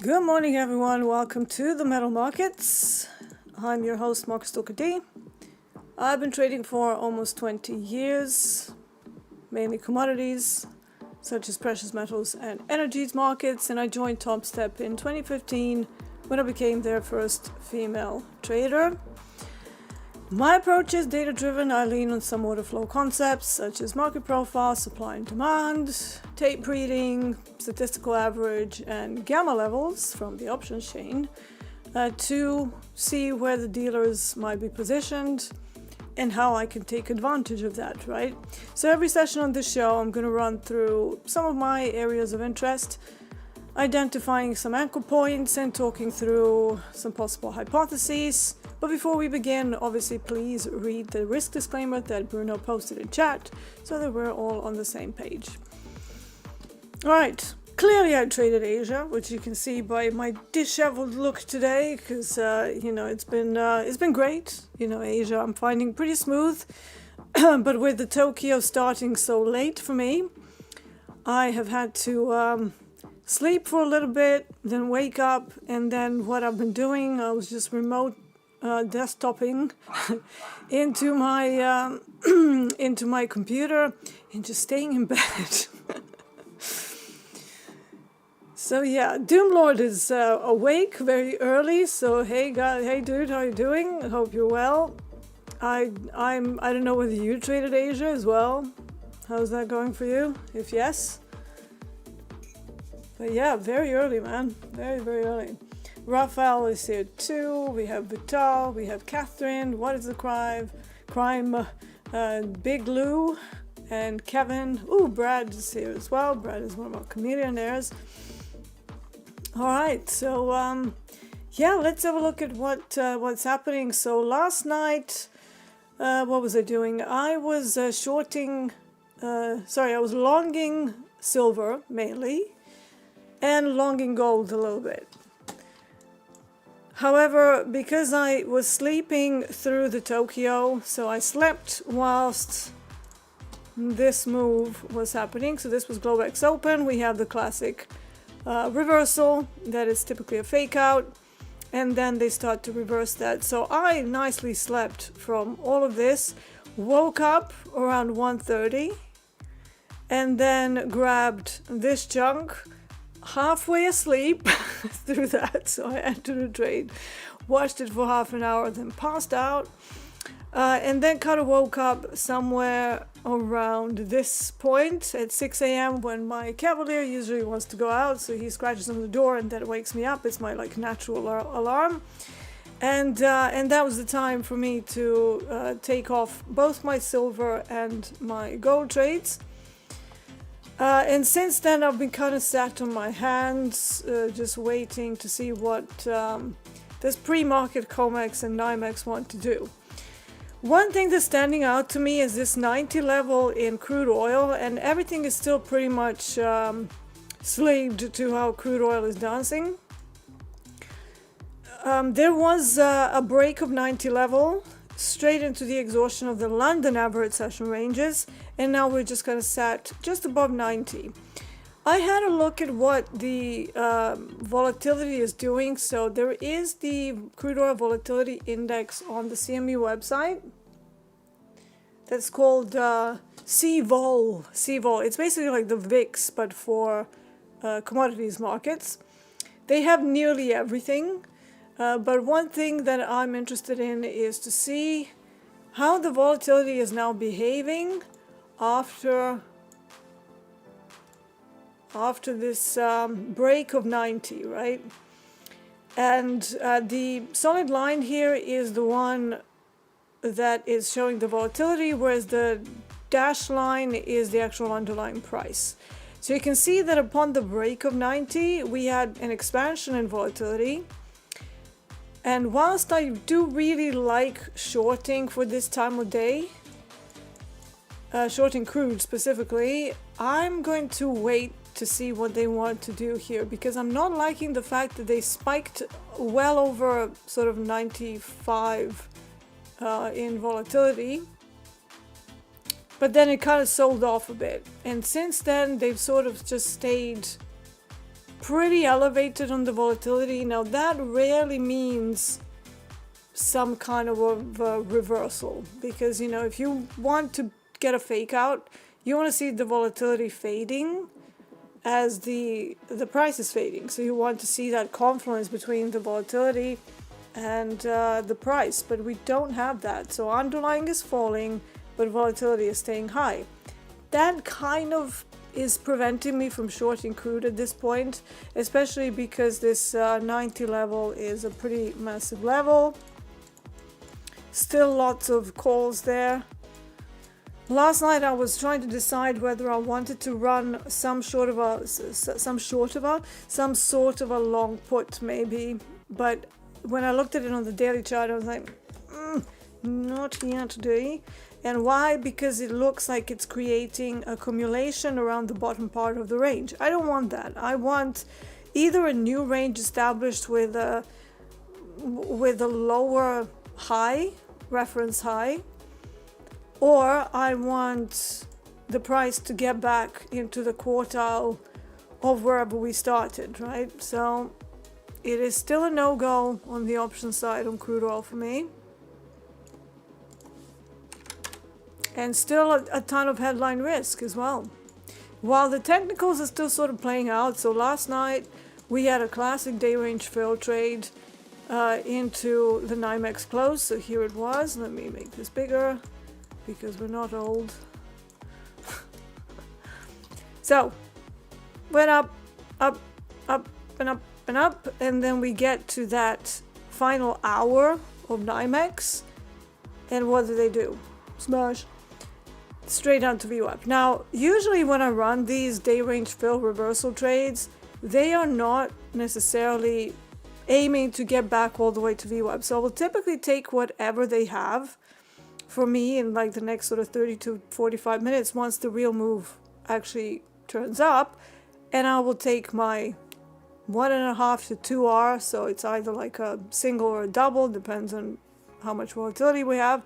Good morning, everyone. Welcome to the metal markets. I'm your host, Marcus D. I've been trading for almost 20 years, mainly commodities, such as precious metals and energies markets, and I joined Topstep in 2015 when I became their first female trader. My approach is data-driven. I lean on some order flow concepts such as market profile, supply and demand, tape reading, statistical average, and gamma levels from the options chain to see where the dealers might be positioned and how I can take advantage of that, right? So every session on this show, I'm going to run through some of my areas of interest, identifying some anchor points and talking through some possible hypotheses. But before we begin, obviously, please read the risk disclaimer that Bruno posted in chat so that we're all on the same page. All right, clearly I traded Asia, which you can see by my disheveled look today, because it's been great. Asia I'm finding pretty smooth, but with the Tokyo starting so late for me, I have had to sleep for a little bit, then wake up, and then what I've been doing, I was just remote desktoping into my computer and just staying in bed. So yeah, Doomlord is awake very early. So hey guys, hey dude, how you doing? I hope you're well. I don't know whether you traded Asia as well. How's that going for you? If yes. But yeah, very early, man. Very, very early. Raphael is here too. We have Vital. We have Catherine. What is the crime? Big Lou and Kevin. Ooh, Brad is here as well. Brad is one of our comedianaires. All right, so let's have a look at what's happening. So last night, what was I doing? I was I was longing silver mainly, and longing gold a little bit. However, because I was sleeping through the Tokyo, so I slept whilst this move was happening. So this was Globex Open. We have the classic reversal that is typically a fake out, and then they start to reverse that. So I nicely slept from all of this, woke up around 1:30, and then grabbed this chunk halfway asleep through that. So I entered a trade, watched it for half an hour, then passed out, and then kind of woke up somewhere around this point at 6 a.m. when my cavalier usually wants to go out, so he scratches on the door and that wakes me up. It's my natural alarm, and that was the time for me to take off both my silver and my gold trades. And since then, I've been kind of sat on my hands, just waiting to see what this pre-market COMEX and NYMEX want to do. One thing that's standing out to me is this 90 level in crude oil, and everything is still pretty much slaved to how crude oil is dancing. There was a break of 90 level straight into the exhaustion of the London average session ranges, and now we're just kind of sat just above 90. I had a look at what the volatility is doing. So there is the crude oil volatility index on the CME website that's called CVOL. It's basically like the VIX, but for commodities markets. They have nearly everything. But one thing that I'm interested in is to see how the volatility is now behaving after this break of 90, right? And the solid line here is the one that is showing the volatility, whereas the dashed line is the actual underlying price. So you can see that upon the break of 90, we had an expansion in volatility. And whilst I do really like shorting for this time of day, shorting crude specifically, I'm going to wait to see what they want to do here, because I'm not liking the fact that they spiked well over sort of 95 in volatility, but then it kind of sold off a bit, and since then they've sort of just stayed pretty elevated on the volatility. Now that rarely means some kind of a reversal, because if you want to get a fake out, you want to see the volatility fading as the price is fading. So you want to see that confluence between the volatility and the price, but we don't have that. So underlying is falling, but volatility is staying high. That kind of is preventing me from shorting crude at this point, especially because this 90 level is a pretty massive level. Still lots of calls there. Last night I was trying to decide whether I wanted to run some sort of a long put maybe, but when I looked at it on the daily chart, I was like, not yet today. And why? Because it looks like it's creating accumulation around the bottom part of the range. I don't want that. I want either a new range established with a lower high, reference high, or I want the price to get back into the quartile of wherever we started, right? So it is still a no-go on the option side on crude oil for me. And still a ton of headline risk as well. While the technicals are still sort of playing out, so last night we had a classic day range fill trade into the NYMEX close. So here it was. Let me make this bigger because we're not old. So went up, up, up, and up, and up, and then we get to that final hour of NYMEX, and what do? Smash. Straight down to VWAP. Now, usually when I run these day range fill reversal trades, they are not necessarily aiming to get back all the way to VWAP. So I will typically take whatever they have for me in like the next sort of 30 to 45 minutes once the real move actually turns up, and I will take my 1.5 to 2 hour. So it's either like a single or a double, depends on how much volatility we have.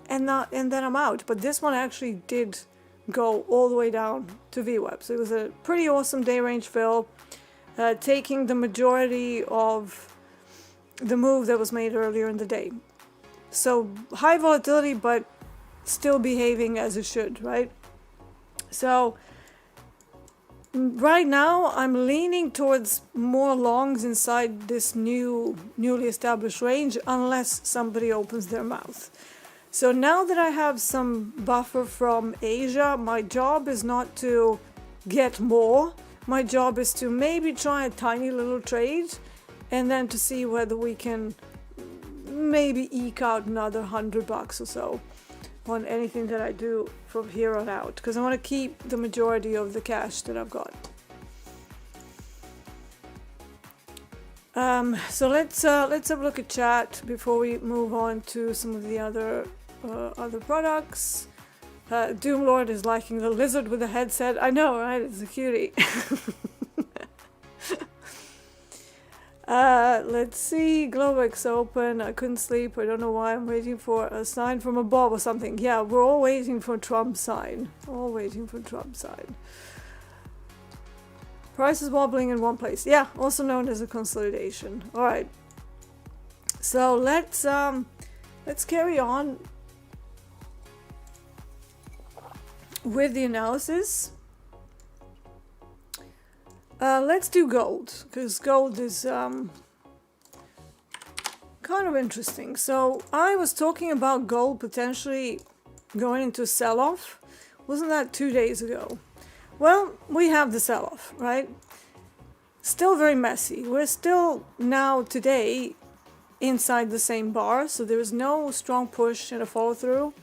And then I'm out. But this one actually did go all the way down to VWAP. So it was a pretty awesome day range fill, taking the majority of the move that was made earlier in the day. So high volatility, but still behaving as it should, right? So right now I'm leaning towards more longs inside this newly established range, unless somebody opens their mouth. So now that I have some buffer from Asia, my job is not to get more. My job is to maybe try a tiny little trade and then to see whether we can maybe eke out another $100 or so on anything that I do from here on out, because I want to keep the majority of the cash that I've got. So let's have a look at chat before we move on to some of the other products. Doomlord is liking the lizard with the headset. I know, right? It's a cutie. Let's see. Globex open. I couldn't sleep. I don't know why. I'm waiting for a sign from above or something. Yeah, we're all waiting for Trump's sign. All waiting for Trump's sign. Price is wobbling in one place. Yeah, also known as a consolidation. All right. So let's carry on with the analysis. Let's do gold, because gold is kind of interesting. So I was talking about gold potentially going into sell-off. Wasn't that 2 days ago? Well, we have the sell-off, right? Still very messy. We're still now today inside the same bar, so there is no strong push and a follow-through.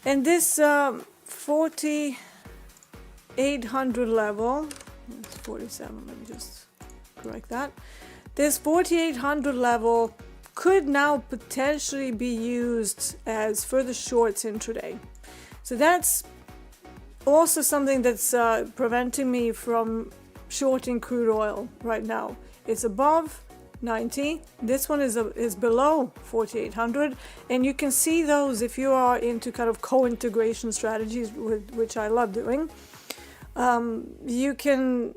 And this 4,800 level, it's 47, let me just correct that. This 4,800 level could now potentially be used as further shorts intraday. So that's also something that's preventing me from shorting crude oil right now. It's above 90. This one is below 4,800, and you can see those if you are into kind of co-integration strategies, which I love doing. You can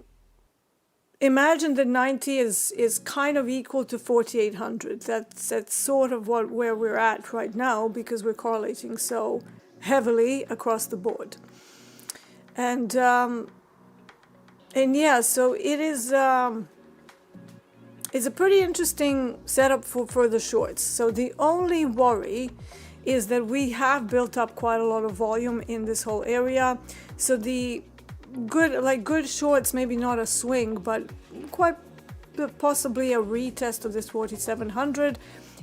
imagine that 90 is kind of equal to 4,800. That's sort of where we're at right now, because we're correlating so heavily across the board. And yeah, so it is it's a pretty interesting setup for the shorts. So the only worry is that we have built up quite a lot of volume in this whole area. So the good shorts, maybe not a swing, but quite possibly a retest of this 4,700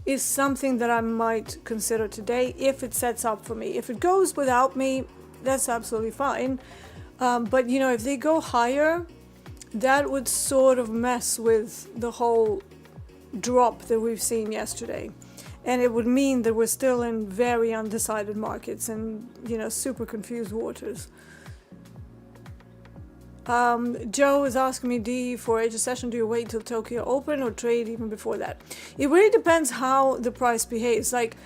is something that I might consider today if it sets up for me. If it goes without me, that's absolutely fine. But you know, if they go higher, that would sort of mess with the whole drop that we've seen yesterday. And it would mean that we're still in very undecided markets and, you know, super confused waters. Joe is asking me, D, for Asia session, do you wait till Tokyo open or trade even before that? It really depends how the price behaves. Like,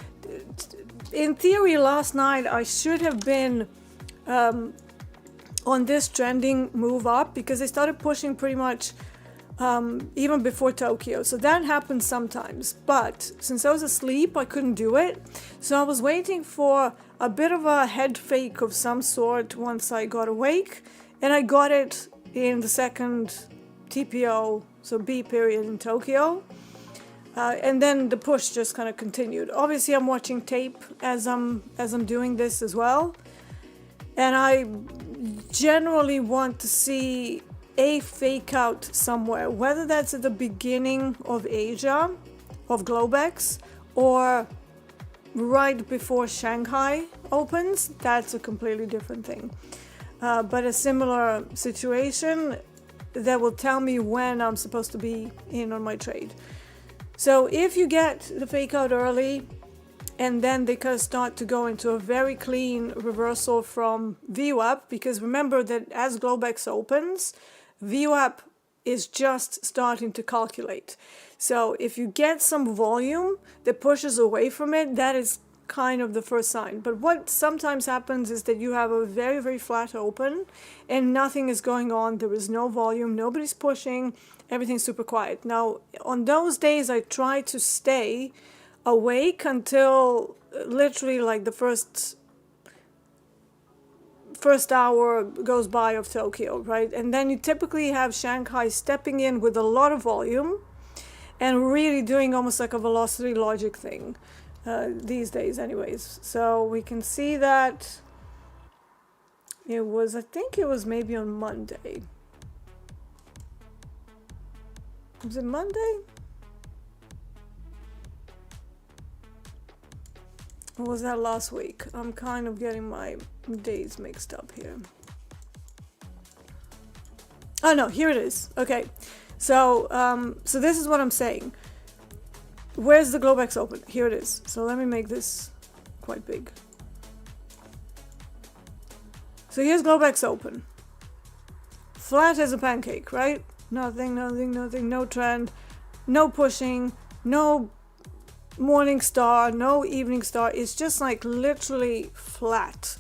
in theory, last night I should have been on this trending move up, because they started pushing pretty much even before Tokyo. So that happens sometimes. But since I was asleep, I couldn't do it. So I was waiting for a bit of a head fake of some sort once I got awake. And I got it in the second TPO, so B period in Tokyo. And then the push just kind of continued. Obviously, I'm watching tape as I'm doing this as well. And I generally want to see a fake out somewhere, whether that's at the beginning of Asia, of Globex, or right before Shanghai opens. That's a completely different thing. But a similar situation that will tell me when I'm supposed to be in on my trade. So if you get the fake out early and then they kind of start to go into a very clean reversal from VWAP, because remember that as Globex opens, VWAP is just starting to calculate. So if you get some volume that pushes away from it, that is kind of the first sign. But what sometimes happens is that you have a very, very flat open and nothing is going on. There is no volume, nobody's pushing, everything's super quiet. Now, on those days, I try to stay awake until literally like the first hour goes by of Tokyo, right? And then you typically have Shanghai stepping in with a lot of volume and really doing almost like a velocity logic thing. These days anyways. So we can see that it was, I think it was maybe on Monday. Was it Monday? Or was that last week? I'm kind of getting my days mixed up here. Oh no, here it is. Okay. So so this is what I'm saying. Where's the Globex open? Here it is. So let me make this quite big. So here's Globex open. Flat as a pancake, right? Nothing, no trend, no pushing, no morning star, no evening star. It's just like literally flat.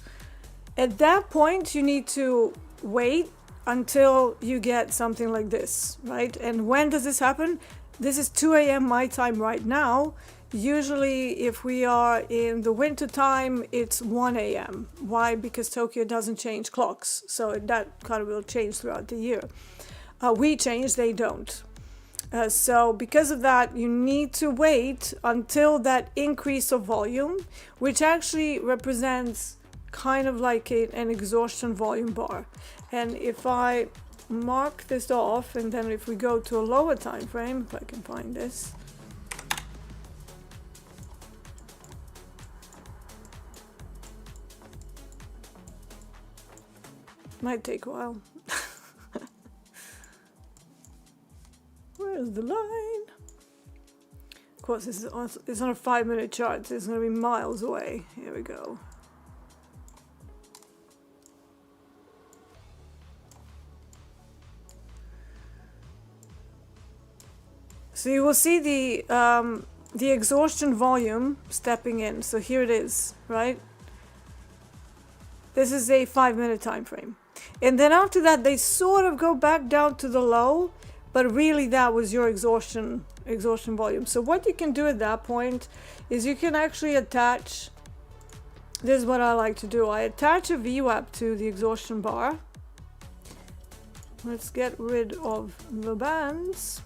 At that point, you need to wait until you get something like this, right? And when does this happen? This is 2 a.m. my time right now. Usually if we are in the winter time, it's 1 a.m. Why? Because Tokyo doesn't change clocks. So that kind of will change throughout the year. We change, they don't. So because of that, you need to wait until that increase of volume, which actually represents kind of like an exhaustion volume bar. And if I mark this off, and then if we go to a lower time frame, if I can find this, might take a while. Where's the line? Of course, it's on a 5-minute chart, so it's going to be miles away. Here we go. So you will see the exhaustion volume stepping in. So here it is, right? This is a 5-minute time frame. And then after that, they sort of go back down to the low, but really that was your exhaustion volume. So what you can do at that point is you can actually attach, this is what I like to do, I attach a VWAP to the exhaustion bar. Let's get rid of the bands.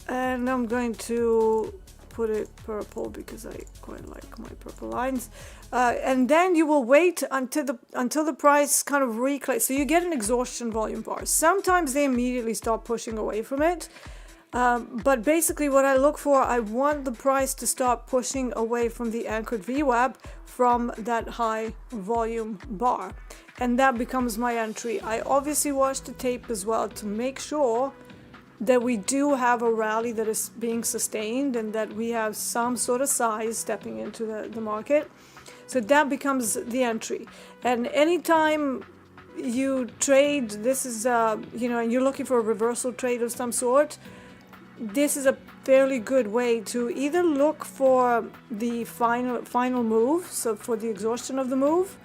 And I'm going to put it purple because I quite like my purple lines. And then you will wait until the price kind of reclines. So you get an exhaustion volume bar. Sometimes they immediately start pushing away from it. But basically what I look for, I want the price to start pushing away from the anchored VWAP from that high volume bar. And that becomes my entry. I obviously watch the tape as well to make sure that we do have a rally that is being sustained and that we have some sort of size stepping into the market. So that becomes the entry. And anytime you trade, this is, you know, and you're looking for a reversal trade of some sort, this is a fairly good way to either look for the final move, so for the exhaustion of the move,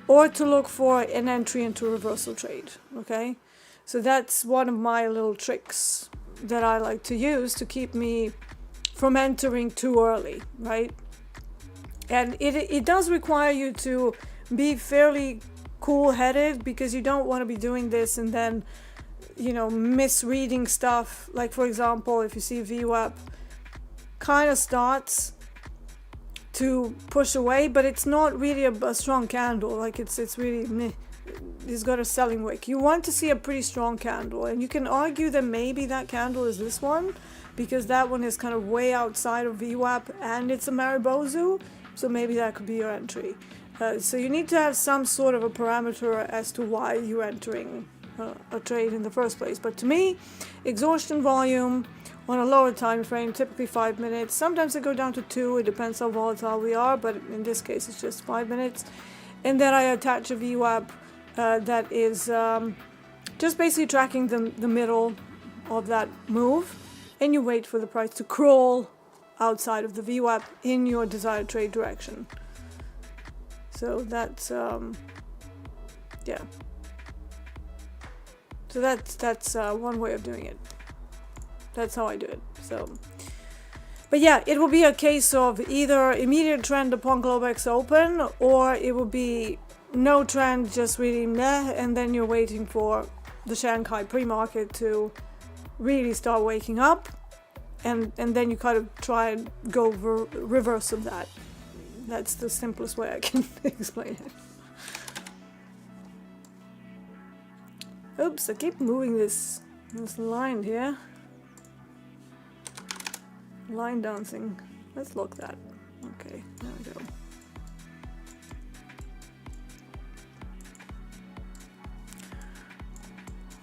or to look for an entry into a reversal trade, okay? So that's one of my little tricks that I like to use to keep me from entering too early, right? And it does require you to be fairly cool-headed, because you don't want to be doing this and then, you know, misreading stuff. Like, for example, if you see VWAP kind of starts to push away, but it's not really a strong candle. Like, it's really meh. It's got a selling wick. You want to see a pretty strong candle, and you can argue that maybe that candle is this one, because that one is kind of way outside of VWAP and it's a Maribozu, so maybe that could be your entry. So you need to have some sort of a parameter as to why you're entering a trade in the first place. But to me, exhaustion volume on a lower time frame, typically 5 minutes. Sometimes they go down to 2, it depends how volatile we are, but in this case it's just 5 minutes. And then I attach a VWAP that is just basically tracking the middle of that move, and you wait for the price to crawl outside of the VWAP in your desired trade direction. So that's yeah. So that's one way of doing it. That's how I do it. So, but yeah, it will be a case of either immediate trend upon Globex open, or it will be no trend, just really meh, and then you're waiting for the Shanghai pre-market to really start waking up, and then you kind of try and go reverse of that. That's the simplest way I can explain it. Oops, I keep moving this line here. Line dancing. Let's lock that. Okay, there we go.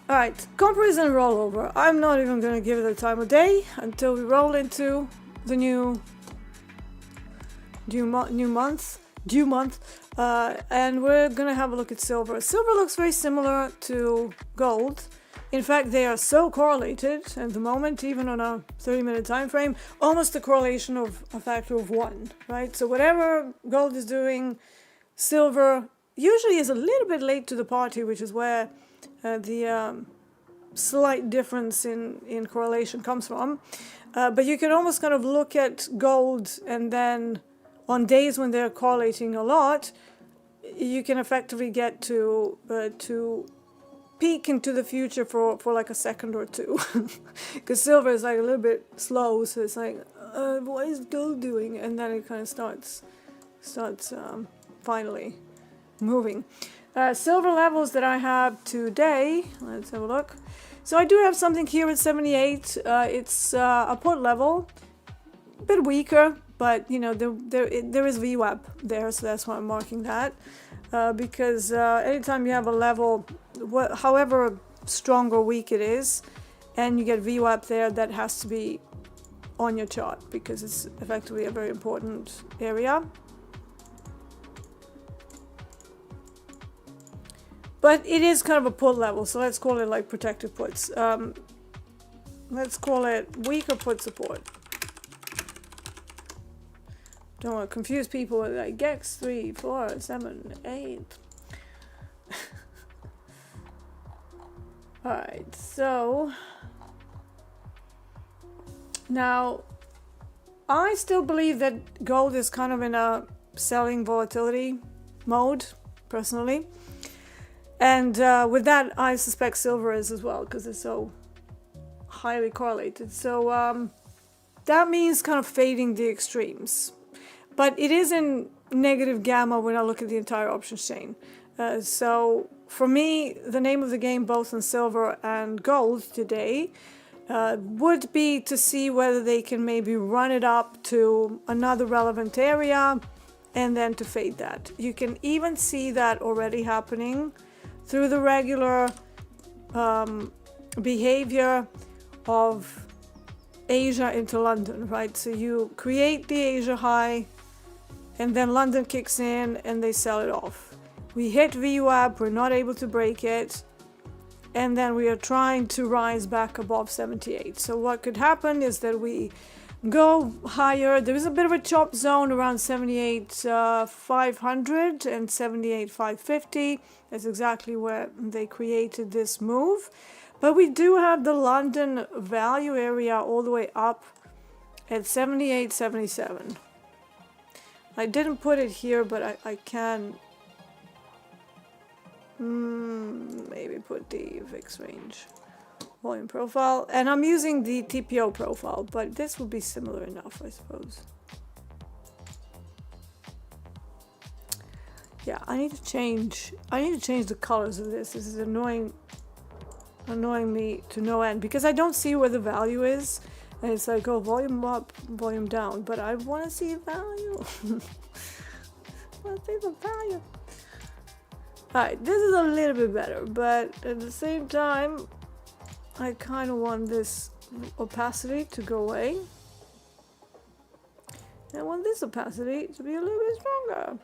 Alright, comparison rollover. I'm not even going to give it the time of day until we roll into the new month, and we're going to have a look at silver. Silver looks very similar to gold. In fact, they are so correlated at the moment, even on a 30-minute time frame, almost a correlation of a factor of 1, right? So whatever gold is doing, silver usually is a little bit late to the party, which is where the slight difference in correlation comes from. But you can almost kind of look at gold, and then on days when they're correlating a lot, you can effectively get to peek into the future for like a second or two. Because silver is like a little bit slow, so it's like, what is gold doing? And then it kind of starts finally moving. Silver levels that I have today, let's have a look. So I do have something here at 78. It's a put level, a bit weaker, but you know, there is VWAP there, so that's why I'm marking that. Because anytime you have a level, however strong or weak it is, and you get VWAP there, that has to be on your chart, because it's effectively a very important area. But it is kind of a put level, so let's call it like protective puts. Let's call it weaker put support. Don't want to confuse people with like GEX 3, 4, 7, 8. Alright, so now I still believe that gold is kind of in a selling volatility mode, personally. And with that, I suspect silver is as well, because it's so highly correlated. So that means kind of fading the extremes. But it is in negative gamma when I look at the entire options chain. So for me, the name of the game both on silver and gold today would be to see whether they can maybe run it up to another relevant area and then to fade that. You can even see that already happening through the regular behavior of Asia into London, right? So you create the Asia high and then London kicks in and they sell it off. We hit VWAP, we're not able to break it, and then we are trying to rise back above 78. So what could happen is that we go higher. There is a bit of a chop zone around 78,500 and 78,550. That's exactly where they created this move. But we do have the London value area all the way up at 78.77. I didn't put it here, but I can maybe put the fixed range volume profile. And I'm using the TPO profile, but this will be similar enough, I suppose. Yeah, I need to change the colors of this. This is annoying me to no end because I don't see where the value is. And it's like, oh, volume up, volume down. But I want to see value. I want to see the value. Alright, this is a little bit better. But at the same time, I kind of want this opacity to go away. And I want this opacity to be a little bit stronger.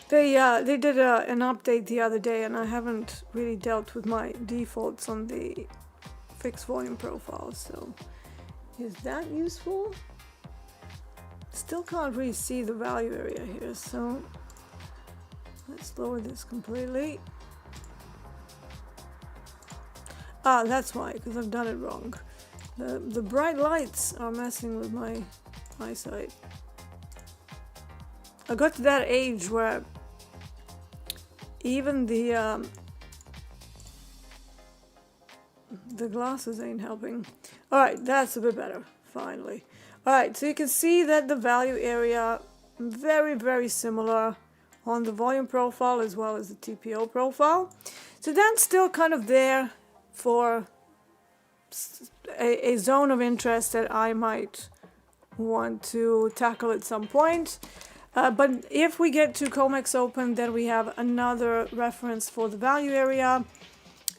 They did an update the other day, and I haven't really dealt with my defaults on the fixed volume profile. So, is that useful? Still can't really see the value area here. So, let's lower this completely. Ah, that's why, because I've done it wrong. The bright lights are messing with my eyesight. I got to that age where even the glasses ain't helping. Alright, that's a bit better, finally. Alright, so you can see that the value area very, very similar on the volume profile as well as the TPO profile. So that's still kind of there for a zone of interest that I might want to tackle at some point. But if we get to COMEX open, then we have another reference for the value area,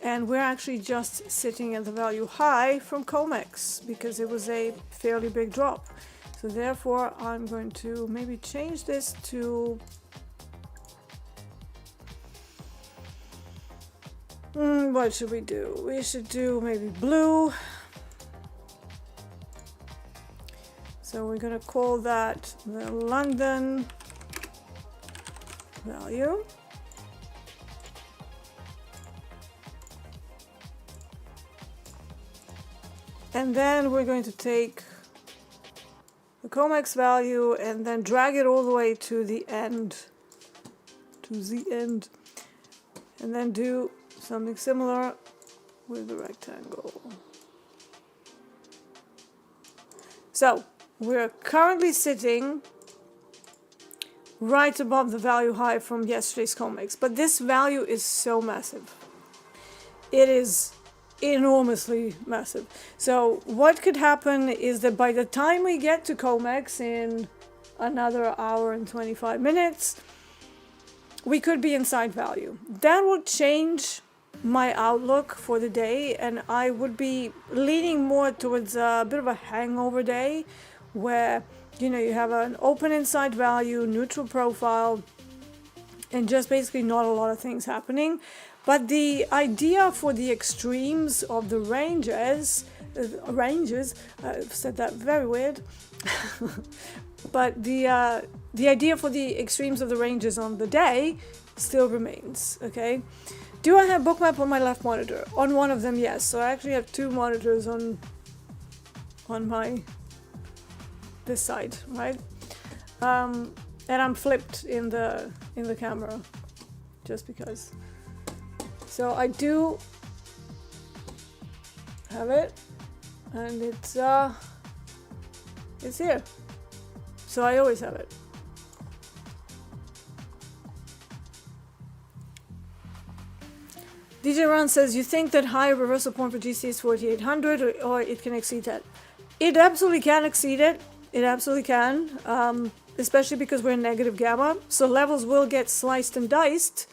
and we're actually just sitting at the value high from COMEX because it was a fairly big drop. So therefore I'm going to maybe change this to what should we do? We should do maybe blue. So we're going to call that the London value. And then we're going to take the COMEX value and then drag it all the way to the end. And then do something similar with the rectangle. So we're currently sitting right above the value high from yesterday's COMEX, but this value is so massive. It is enormously massive. So what could happen is that by the time we get to COMEX in another hour and 25 minutes, we could be inside value. That will change my outlook for the day, and I would be leaning more towards a bit of a hangover day where, you know, you have an open inside value, neutral profile, and just basically not a lot of things happening. But the idea for the extremes of the ranges ranges. I've said that very weird. But the idea for the extremes of the ranges on the day still remains, okay? Do I have bookmap on my left monitor? On one of them, yes. So I actually have two monitors on my this side, right? And I'm flipped in the camera just because. So I do have it, and it's here. So I always have it. DJ Ron says, you think that higher reversal point for GC is 4800 or it can exceed that? It absolutely can exceed it. It absolutely can, especially because we're in negative gamma. So levels will get sliced and diced.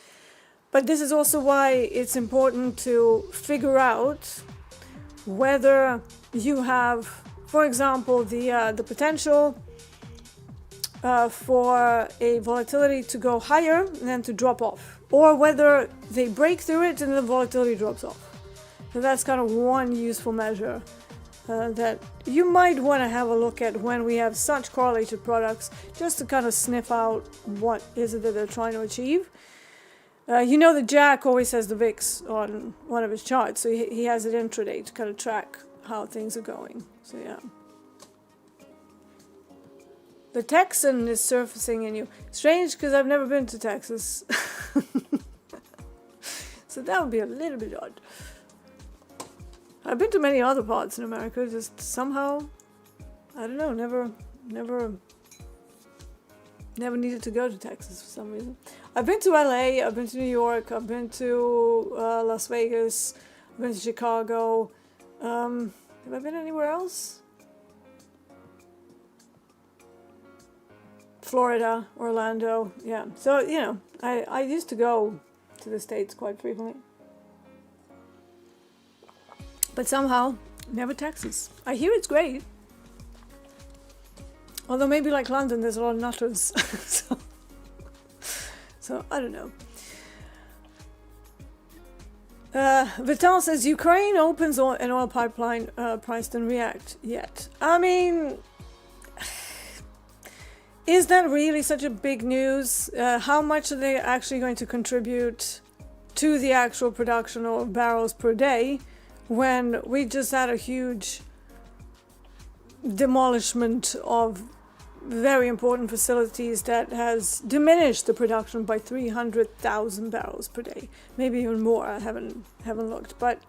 But this is also why it's important to figure out whether you have, for example, the potential for a volatility to go higher and then to drop off, or whether they break through it and the volatility drops off. So that's kind of one useful measure that you might want to have a look at when we have such correlated products, just to kind of sniff out what is it that they're trying to achieve. You know that Jack always has the VIX on one of his charts, so he has it intraday to kind of track how things are going. So yeah. The Texan is surfacing in you. Strange, because I've never been to Texas. So that would be a little bit odd. I've been to many other parts in America, just somehow, I don't know, never needed to go to Texas for some reason. I've been to LA, I've been to New York, I've been to Las Vegas, I've been to Chicago. Have I been anywhere else? Florida, Orlando, yeah. So, you know, I used to go to the States quite frequently. But somehow, never Texas. I hear it's great. Although maybe like London, there's a lot of nutters. So I don't know. Vital says, Ukraine opens an oil pipeline price didn't react yet. I mean, is that really such a big news? How much are they actually going to contribute to the actual production of barrels per day when we just had a huge demolishment of very important facilities that has diminished the production by 300,000 barrels per day, maybe even more. I haven't looked, but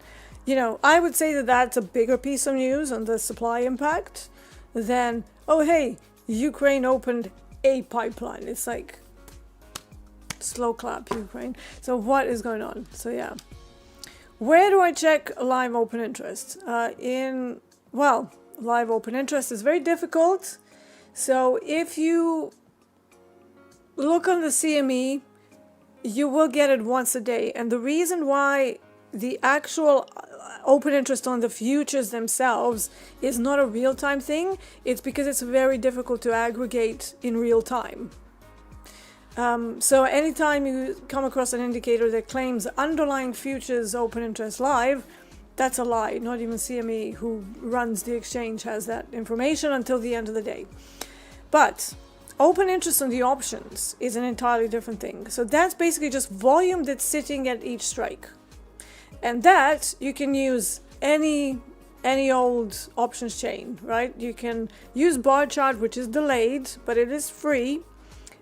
you know, I would say that that's a bigger piece of news on the supply impact than, oh hey, Ukraine opened a pipeline. It's like slow clap, Ukraine. So what is going on? So yeah, where do I check live open interest? Live open interest is very difficult. So if you look on the CME, you will get it once a day. And the reason why the actual open interest on the futures themselves is not a real-time thing, it's because it's very difficult to aggregate in real time. So anytime you come across an indicator that claims underlying futures open interest live, that's a lie. Not even CME, who runs the exchange, has that information until the end of the day. But open interest on the options is an entirely different thing. So that's basically just volume that's sitting at each strike. And that you can use any old options chain, right? You can use bar chart, which is delayed, but it is free.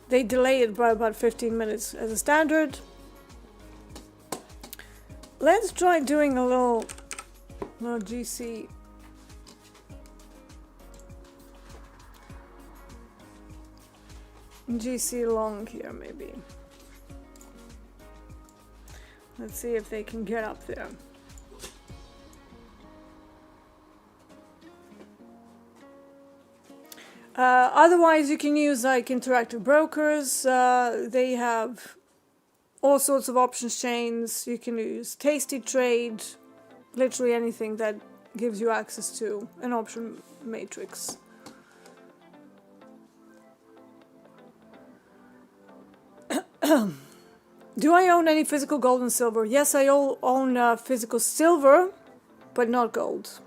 They delay it by about 15 minutes as a standard. Let's try doing a little GC. GC long here, maybe. Let's see if they can get up there. Otherwise, you can use like interactive brokers. They have all sorts of options chains. You can use Tasty Trade, literally anything that gives you access to an option matrix. Do I own any physical gold and silver? Yes, I own physical silver, but not gold.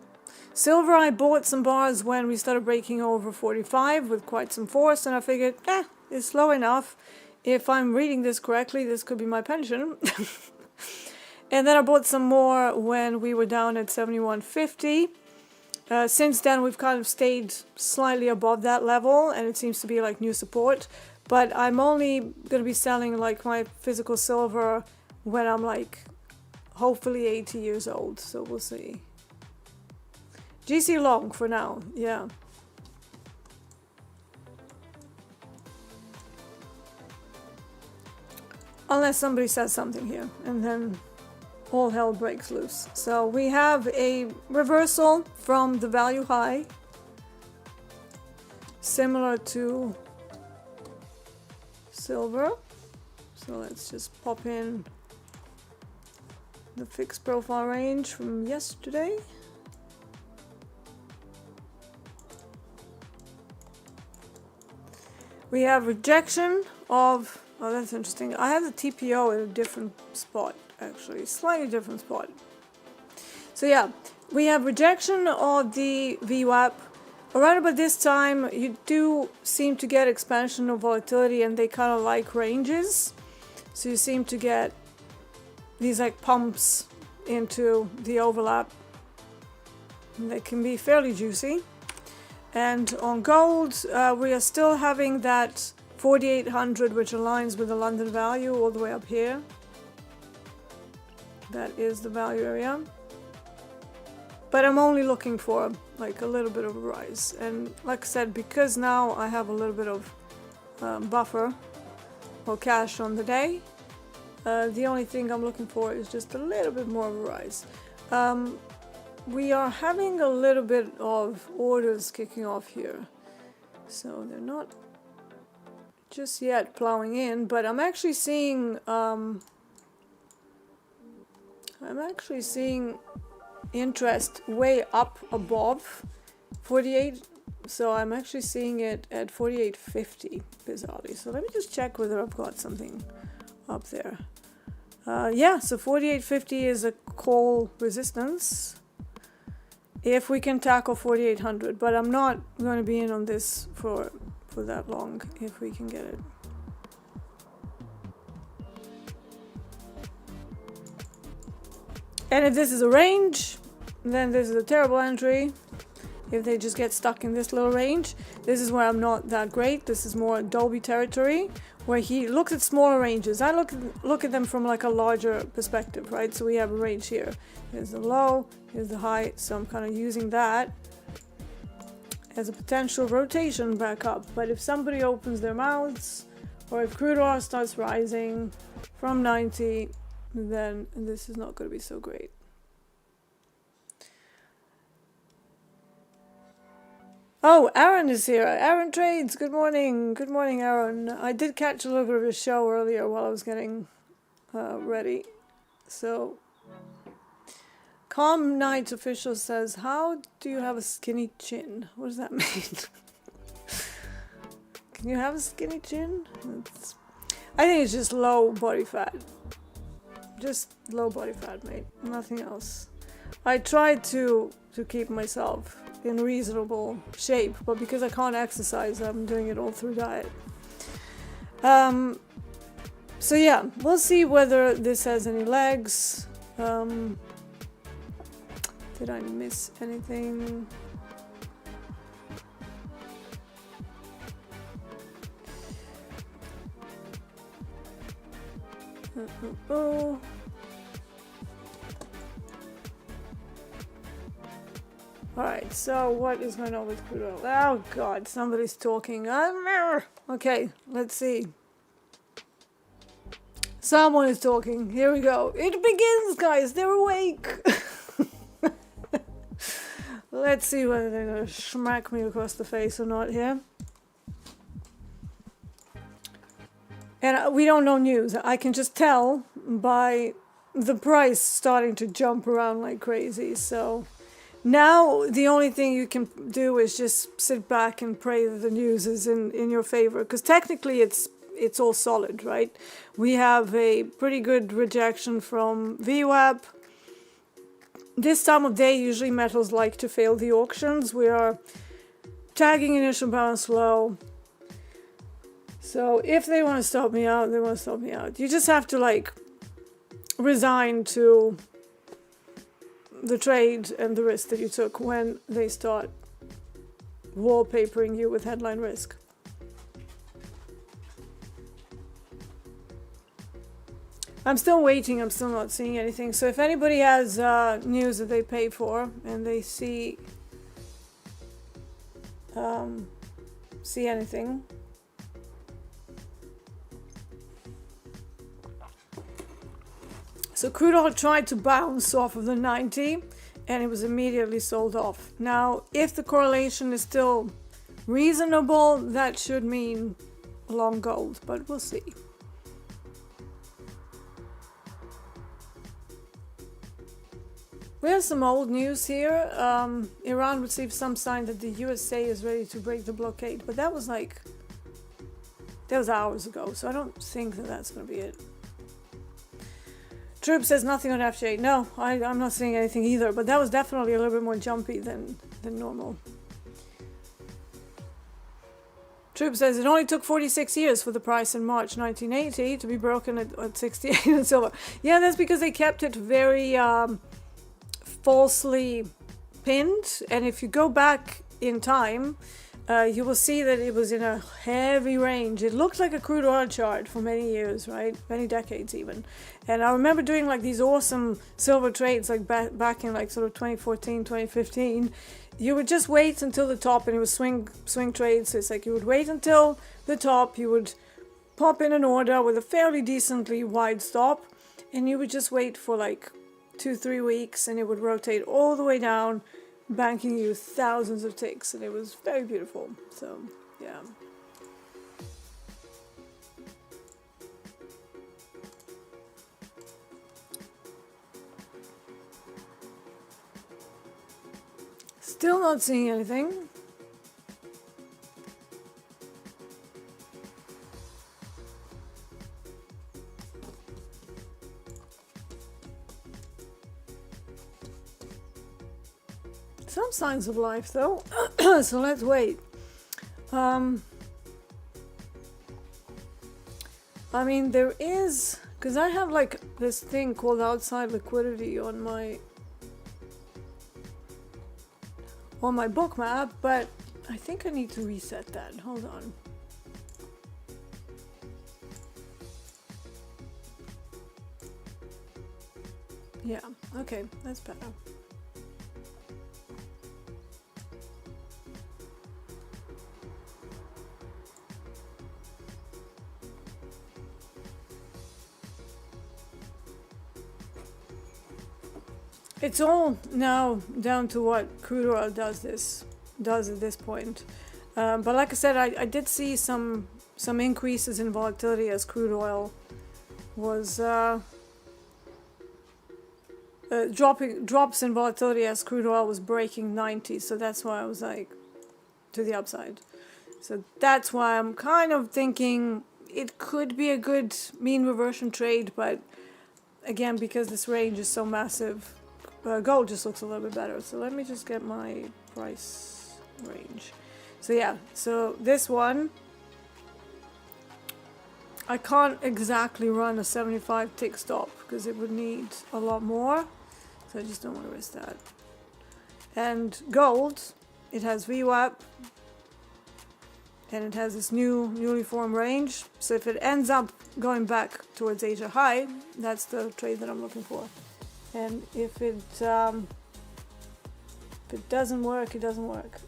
Silver, I bought some bars when we started breaking over 45 with quite some force, and I figured, it's low enough. If I'm reading this correctly, this could be my pension. And then I bought some more when we were down at 71.50. Since then, we've kind of stayed slightly above that level, and it seems to be like new support. But I'm only going to be selling like my physical silver when I'm like hopefully 80 years old. So we'll see. GC long for now, yeah. Unless somebody says something here, and then all hell breaks loose. So we have a reversal from the value high, similar to silver. So let's just pop in the fixed profile range from yesterday. We have rejection of, oh, that's interesting. I have the TPO in a different spot, actually, slightly different spot. So yeah, we have rejection of the VWAP. Around about this time, you do seem to get expansion of volatility, and they kind of like ranges. So you seem to get these like pumps into the overlap. And they can be fairly juicy. And on gold, we are still having that 4,800, which aligns with the London value all the way up here. That is the value area. But I'm only looking for like a little bit of a rise. And like I said, because now I have a little bit of buffer or cash on the day, the only thing I'm looking for is just a little bit more of a rise. We are having a little bit of orders kicking off here. So they're not just yet plowing in, but I'm actually seeing interest way up above 48. So I'm actually seeing it at 48.50 bizarrely. So let me just check whether I've got something up there. Yeah, so 48.50 is a call resistance if we can tackle 4,800, but I'm not going to be in on this for that long if we can get it. And if this is a range, then this is a terrible entry. If they just get stuck in this little range, this is where I'm not that great. This is more Adobe territory, where he looks at smaller ranges. I look at them from like a larger perspective, right? So we have a range here. Here's the low, here's the high. So I'm kind of using that as a potential rotation back up. But if somebody opens their mouths, or if crude oil starts rising from 90, then this is not going to be so great. Oh, Aaron is here. Aaron Trades, good morning. Good morning, Aaron. I did catch a little bit of his show earlier while I was getting ready. So, Calm Night Official says, how do you have a skinny chin? What does that mean? Can you have a skinny chin? I think it's just low body fat. Just low body fat, mate. Nothing else. I try to keep myself in reasonable shape, but because I can't exercise, I'm doing it all through diet. So yeah, we'll see whether this has any legs. Did I miss anything? Alright, so what is going on with crude oil? Oh god, somebody's talking. Okay, let's see. Someone is talking. Here we go. It begins, guys. They're awake. Let's see whether they're going to smack me across the face or not here. And we don't know news. I can just tell by the price starting to jump around like crazy. So now the only thing you can do is just sit back and pray that the news is in your favor. Because technically it's all solid, right? We have a pretty good rejection from VWAP. this time of day, usually metals like to fail the auctions. We are tagging initial balance low. So if they want to stop me out, they want to stop me out. You just have to like resign to the trade and the risk that you took when they start wallpapering you with headline risk. I'm still waiting. I'm still not seeing anything. So if anybody has news that they pay for and they see anything, so crude oil tried to bounce off of the 90 and it was immediately sold off. Now, if the correlation is still reasonable, that should mean long gold, but we'll see. We have some old news here. Iran received some sign that the USA is ready to break the blockade, but that was hours ago, so I don't think that that's going to be it. Troop says nothing on FJ. No, I'm not seeing anything either, but that was definitely a little bit more jumpy than normal. Troop says it only took 46 years for the price in March 1980 to be broken at 68 in silver. Yeah, that's because they kept it very falsely pinned, and if you go back in time, you will see that it was in a heavy range. It looked like a crude oil chart for many years, right? Many decades even. And I remember doing like these awesome silver trades like back in like sort of 2014, 2015. You would just wait until the top and it was swing trades. So it's like you would wait until the top, you would pop in an order with a fairly decently wide stop, and you would just wait for like 2-3 weeks and it would rotate all the way down, banking you thousands of ticks, and it was very beautiful. So yeah, still not seeing anything. Some signs of life though. So let's wait. I mean, there is, because I have like this thing called outside liquidity on my book map, but I think I need to reset that. Hold on. Yeah, okay, that's better. It's all now down to what crude oil does at this point. But like I said, I did see some increases in volatility as crude oil was drops in volatility as crude oil was breaking 90. So that's why I was like to the upside. So that's why I'm kind of thinking it could be a good mean reversion trade, but again, because this range is so massive, gold just looks a little bit better. So let me just get my price range. So yeah, so this one, I can't exactly run a 75 tick stop because it would need a lot more. So I just don't want to risk that. And gold, it has VWAP and it has this newly formed range. So if it ends up going back towards Asia high, that's the trade that I'm looking for. And if it doesn't work, it doesn't work.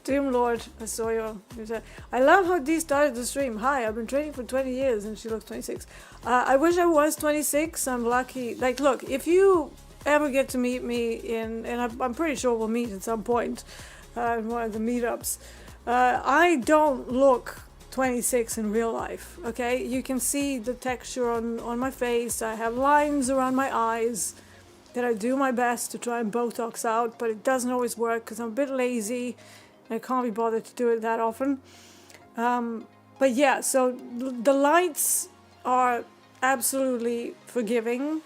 Doom Lord, I saw you. I love how Dee started the stream. Hi, I've been trading for 20 years and she looks 26. I wish I was 26. I'm lucky. Like, look, if you ever get to meet me and I'm pretty sure we'll meet at some point in one of the meetups, I don't look 26 in real life, okay? You can see the texture on my face. I have lines around my eyes that I do my best to try and Botox out, but it doesn't always work because I'm a bit lazy and I can't be bothered to do it that often. But yeah, so the lights are absolutely forgiving.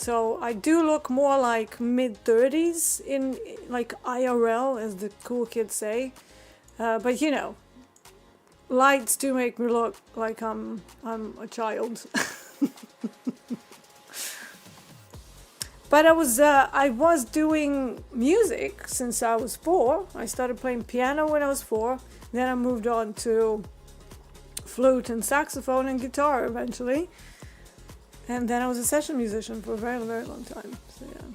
So I do look more like mid-30s in like IRL, as the cool kids say. But you know, lights do make me look like I'm a child. But I was doing music since I was 4. I started playing piano when I was 4. Then I moved on to flute and saxophone and guitar eventually. And then I was a session musician for a very, very long time. So yeah.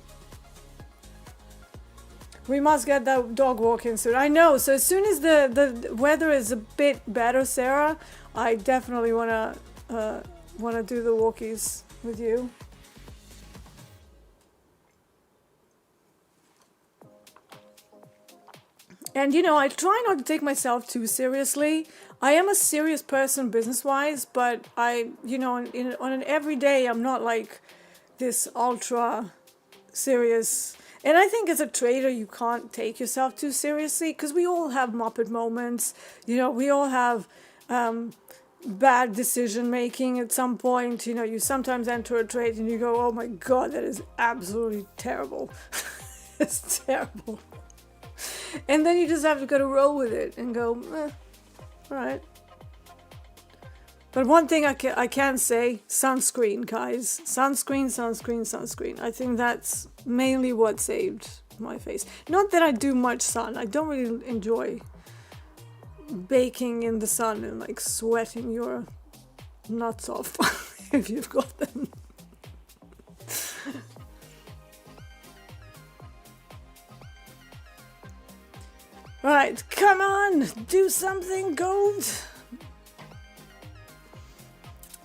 We must get that dog walking soon. I know. So as soon as the weather is a bit better, Sarah, I definitely wanna do the walkies with you. And you know, I try not to take myself too seriously. I am a serious person business-wise, but I, you know, on an everyday, I'm not like this ultra serious. And I think as a trader, you can't take yourself too seriously because we all have Muppet moments. You know, we all have bad decision making at some point. You know, you sometimes enter a trade and you go, oh my God, that is absolutely terrible. It's terrible. And then you just have to go to roll with it and go, all right. But one thing I can say, sunscreen, guys. Sunscreen. I think that's mainly what saved my face. Not that I do much sun. I don't really enjoy baking in the sun and like sweating your nuts off if you've got them. Right, come on, do something, gold.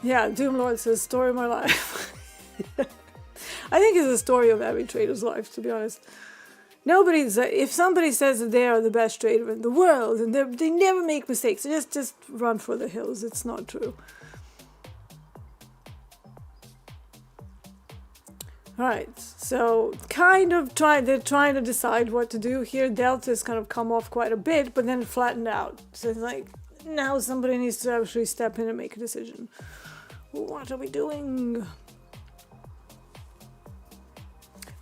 Yeah, Doomlord says, story of my life. I think it's a story of every trader's life, to be honest. If somebody says that they are the best trader in the world and they never make mistakes, just run for the hills. It's not true. Right, so they're trying to decide what to do here. Delta's kind of come off quite a bit, but then it flattened out. So it's like, now somebody needs to actually step in and make a decision. What are we doing?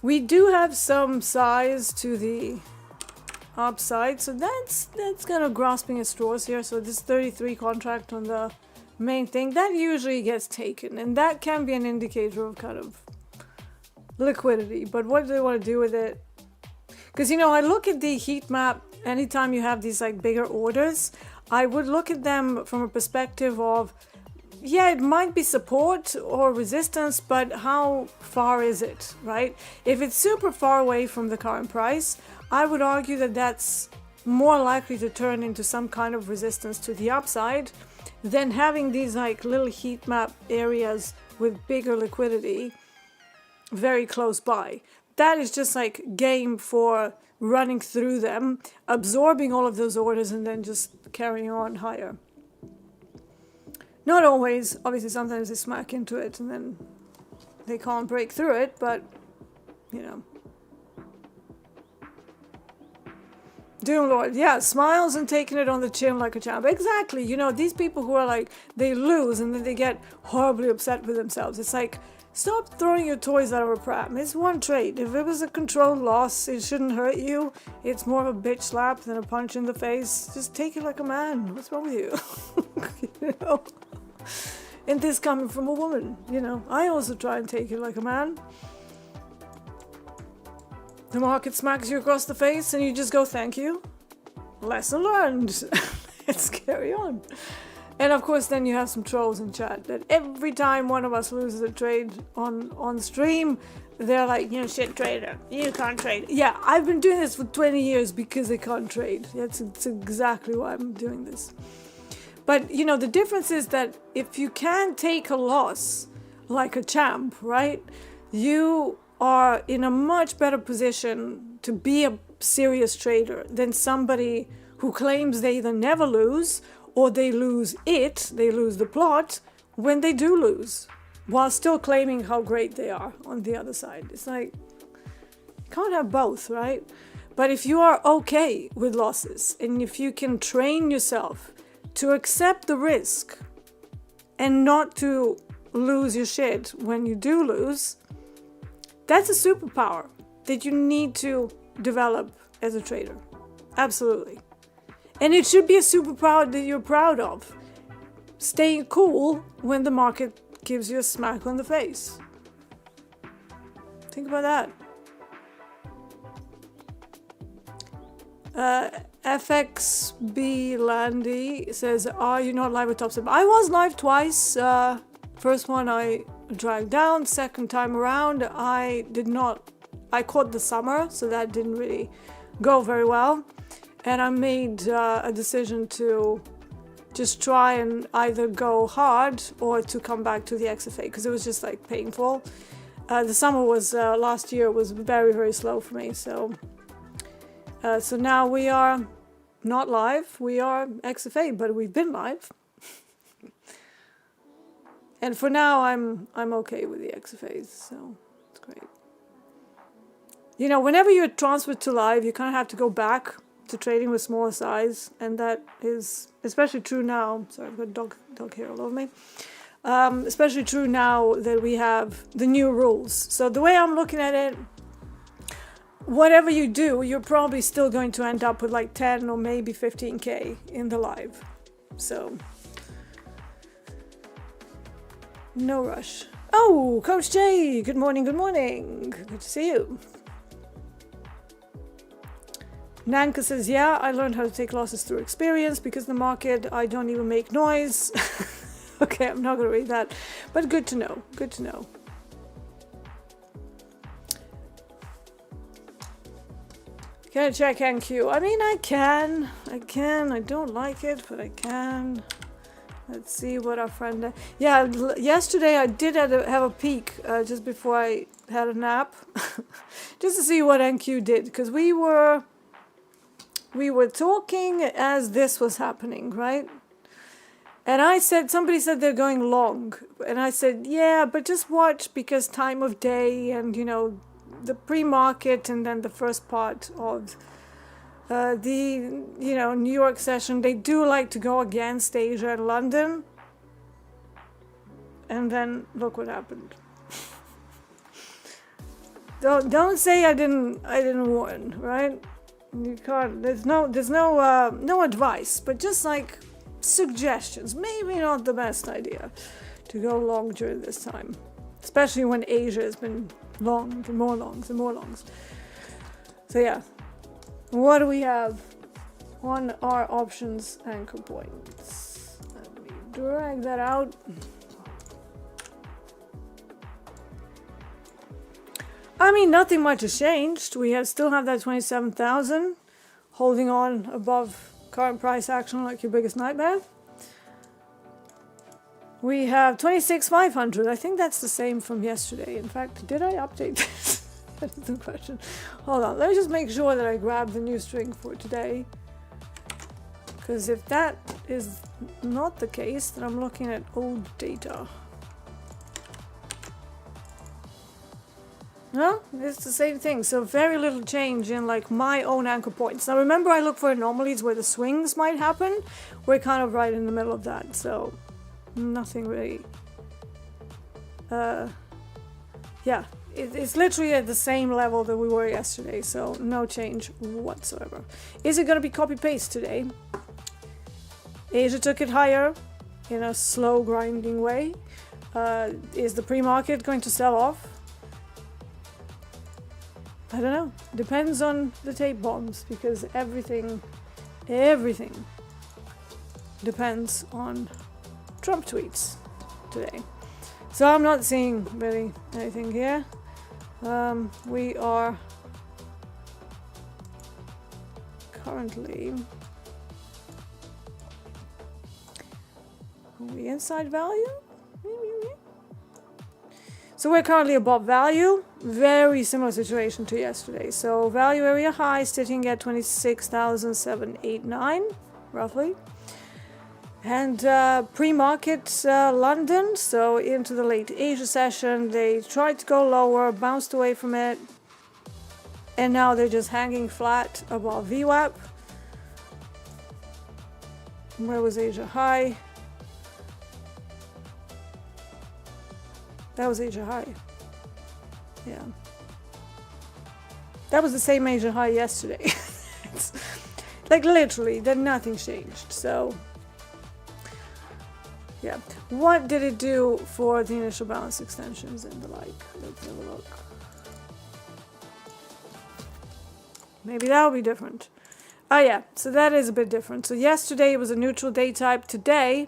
We do have some size to the upside, so that's kind of grasping at straws here. So this 33 contract on the main thing, that usually gets taken, and that can be an indicator of kind of liquidity. But what do they want to do with it? Because, you know, I look at the heat map anytime you have these like bigger orders. I would look at them from a perspective of, yeah, it might be support or resistance, but how far is it, right? If it's super far away from the current price, I would argue that that's more likely to turn into some kind of resistance to the upside than having these like little heat map areas with bigger liquidity very close by. That is just like game for running through them, absorbing all of those orders, and then just carrying on higher. Not always. Obviously, sometimes they smack into it and then they can't break through it, but, you know. Doomlord, yeah, smiles and taking it on the chin like a champ. Exactly. You know, these people who are like, they lose and then they get horribly upset with themselves. It's like, stop throwing your toys out of a pram. It's one trade. If it was a controlled loss, it shouldn't hurt you. It's more of a bitch slap than a punch in the face. Just take it like a man. What's wrong with you? You know? And this coming from a woman, you know. I also try and take it like a man. The market smacks you across the face and you just go, thank you. Lesson learned. Let's carry on. And of course, then you have some trolls in chat that every time one of us loses a trade on stream, they're like, you know, shit trader, you can't trade. Yeah, I've been doing this for 20 years because I can't trade. That's exactly why I'm doing this. But, you know, the difference is that if you can take a loss like a champ, right, you are in a much better position to be a serious trader than somebody who claims they either never lose or they lose the plot when they do lose, while still claiming how great they are on the other side. It's like, you can't have both, right? But if you are okay with losses, and if you can train yourself to accept the risk and not to lose your shit when you do lose, That's a superpower that you need to develop as a trader. Absolutely. And it should be a superpower that you're proud of. Staying cool when the market gives you a smack on the face. Think about that. FXB Landy says, are you not live with Topstep? I was live twice. First one I dragged down. Second time around, I caught the summer, so that didn't really go very well. And I made a decision to just try and either go hard or to come back to the XFA because it was just like painful. The summer was last year was very, very slow for me. So now we are not live. We are XFA, but we've been live. And for now, I'm okay with the XFAs, so it's great. You know, whenever you're transferred to live, you kind of have to go back to trading with smaller size, and that is especially true now. Sorry, I've got a dog hair all over me. Especially true now that we have the new rules. So the way I'm looking at it, whatever you do, you're probably still going to end up with like 10 or maybe 15K in the live. So no rush. Oh, Coach Jay, good morning, good morning. Good to see you. Nanka says, yeah, I learned how to take losses through experience because in the market, I don't even make noise. Okay, I'm not going to read that, but good to know. Good to know. Can I check NQ? I mean, I can. I don't like it, but I can. Let's see what our friend... Yeah, yesterday I did have a peek just before I had a nap. Just to see what NQ did, because we were talking as this was happening, right? And I said, somebody said they're going long. And I said, yeah, but just watch because time of day and, you know, the pre-market and then the first part of the, you know, New York session, they do like to go against Asia and London. And then look what happened. Don't say I didn't warn, right? You can't. There's no advice, but just like suggestions. Maybe not the best idea to go long during this time, especially when Asia has been long and more longs and more longs. So yeah, what do we have on our options anchor points? Let me drag that out. I mean, nothing much has changed. We still have that 27,000 holding on above current price action like your biggest nightmare. We have 26,500. I think that's the same from yesterday. In fact, did I update this? That's the question. Hold on. Let me just make sure that I grab the new string for today. Because if that is not the case, then I'm looking at old data. No, it's the same thing. So very little change in like my own anchor points. Now remember, I look for anomalies where the swings might happen. We're kind of right in the middle of that. So nothing really. Yeah, it's literally at the same level that we were yesterday. So no change whatsoever. Is it going to be copy paste today? Asia took it higher in a slow grinding way. Is the pre-market going to sell off? I don't know. Depends on the tape bombs because everything depends on Trump tweets today. So I'm not seeing really anything here. We are currently... Are we inside value? So we're currently above value. Very similar situation to yesterday. So value area high sitting at 26,789 roughly. And pre-market London, so into the late Asia session, they tried to go lower, bounced away from it, and now they're just hanging flat above VWAP. Where was Asia high? That was Asia high. Yeah. That was the same major high yesterday. It's like literally, then nothing changed. So yeah, what did it do for the initial balance extensions and the like? Let's have a look. Maybe that'll be different. Oh yeah, so that is a bit different. So yesterday it was a neutral day type. Today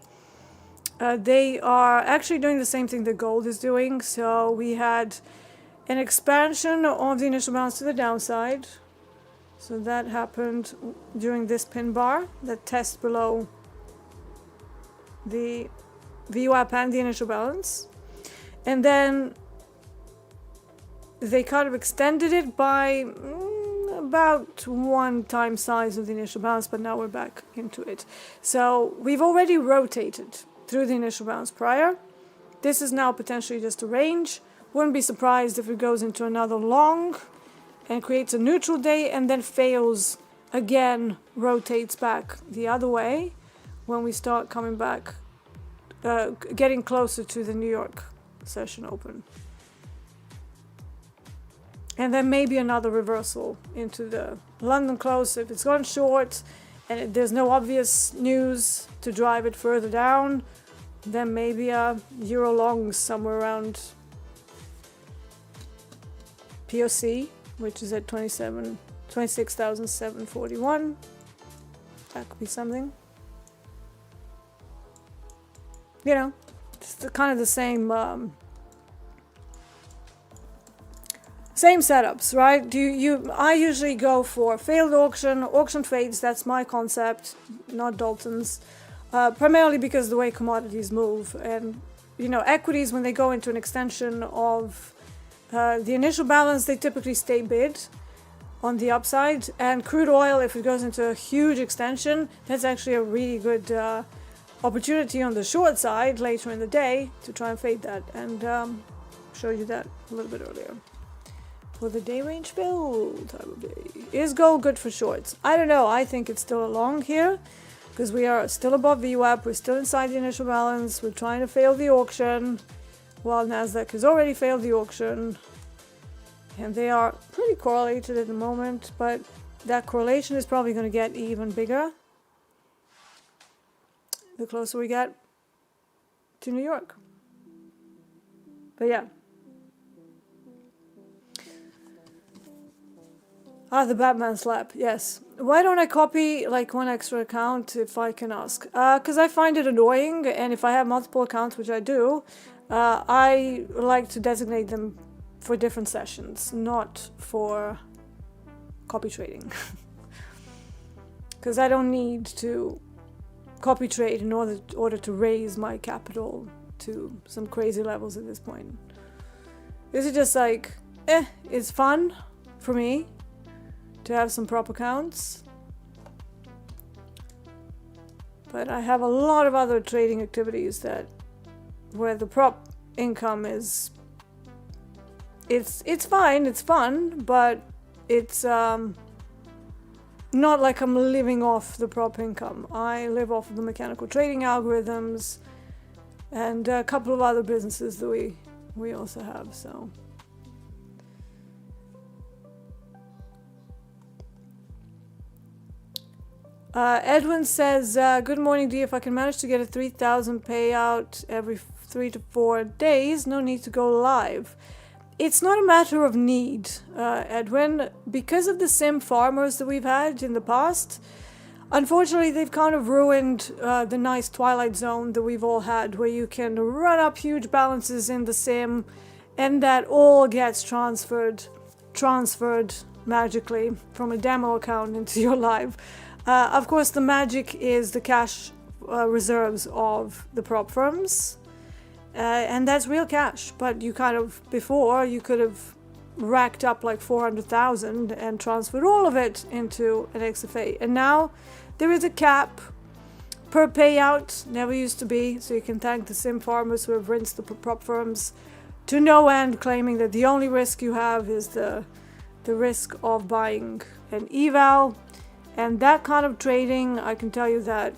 they are actually doing the same thing that gold is doing. So we had an expansion of the initial balance to the downside. So that happened during this pin bar, that test below the VWAP and the initial balance. And then they kind of extended it by about 1 time size of the initial balance, but now we're back into it. So we've already rotated through the initial balance prior. This is now potentially just a range. Wouldn't be surprised if it goes into another long and creates a neutral day and then fails again, rotates back the other way when we start coming back, getting closer to the New York session open. And then maybe another reversal into the London close. If it's gone short and there's no obvious news to drive it further down, then maybe a euro long somewhere around POC, which is at 26,741. That could be something. You know, it's kind of the same same setups, right? I usually go for failed auction fades. That's my concept, not Dalton's. Primarily because the way commodities move, and you know, equities, when they go into an extension of the initial balance, they typically stay bid on the upside. And crude oil, if it goes into a huge extension, that's actually a really good opportunity on the short side later in the day to try and fade that, and show you that a little bit earlier. For the day range build time of day, is gold good for shorts? I don't know. I think it's still a long here because we are still above VWAP. We're still inside the initial balance. We're trying to fail the auction, while Nasdaq has already failed the auction, and they are pretty correlated at the moment, but that correlation is probably going to get even bigger the closer we get to New York. But yeah. The Batman slap, yes. Why don't I copy like one extra account if I can ask? Because I find it annoying, and if I have multiple accounts, which I do, I like to designate them for different sessions, not for copy trading. Because I don't need to copy trade in order to raise my capital to some crazy levels at this point. This is just like, it's fun for me to have some prop accounts, but I have a lot of other trading activities where the prop income is it's fine, it's fun, but it's not like I'm living off the prop income. I live off of the mechanical trading algorithms and a couple of other businesses that we also have. So Edwin says, good morning, Dee. If I can manage to get a 3,000 payout every 3 to 4 days, no need to go live. It's not a matter of need, Edwin. Because of the sim farmers that we've had in the past, unfortunately, they've kind of ruined the nice Twilight Zone that we've all had, where you can run up huge balances in the sim, and that all gets transferred magically from a demo account into your live. Of course, the magic is the cash reserves of the prop firms, and that's real cash. But you before you could have racked up like 400,000 and transferred all of it into an XFA, and now there is a cap per payout. Never used to be, so you can thank the sim farmers who have rinsed the prop firms to no end, claiming that the only risk you have is the risk of buying an eval. And that kind of trading, I can tell you that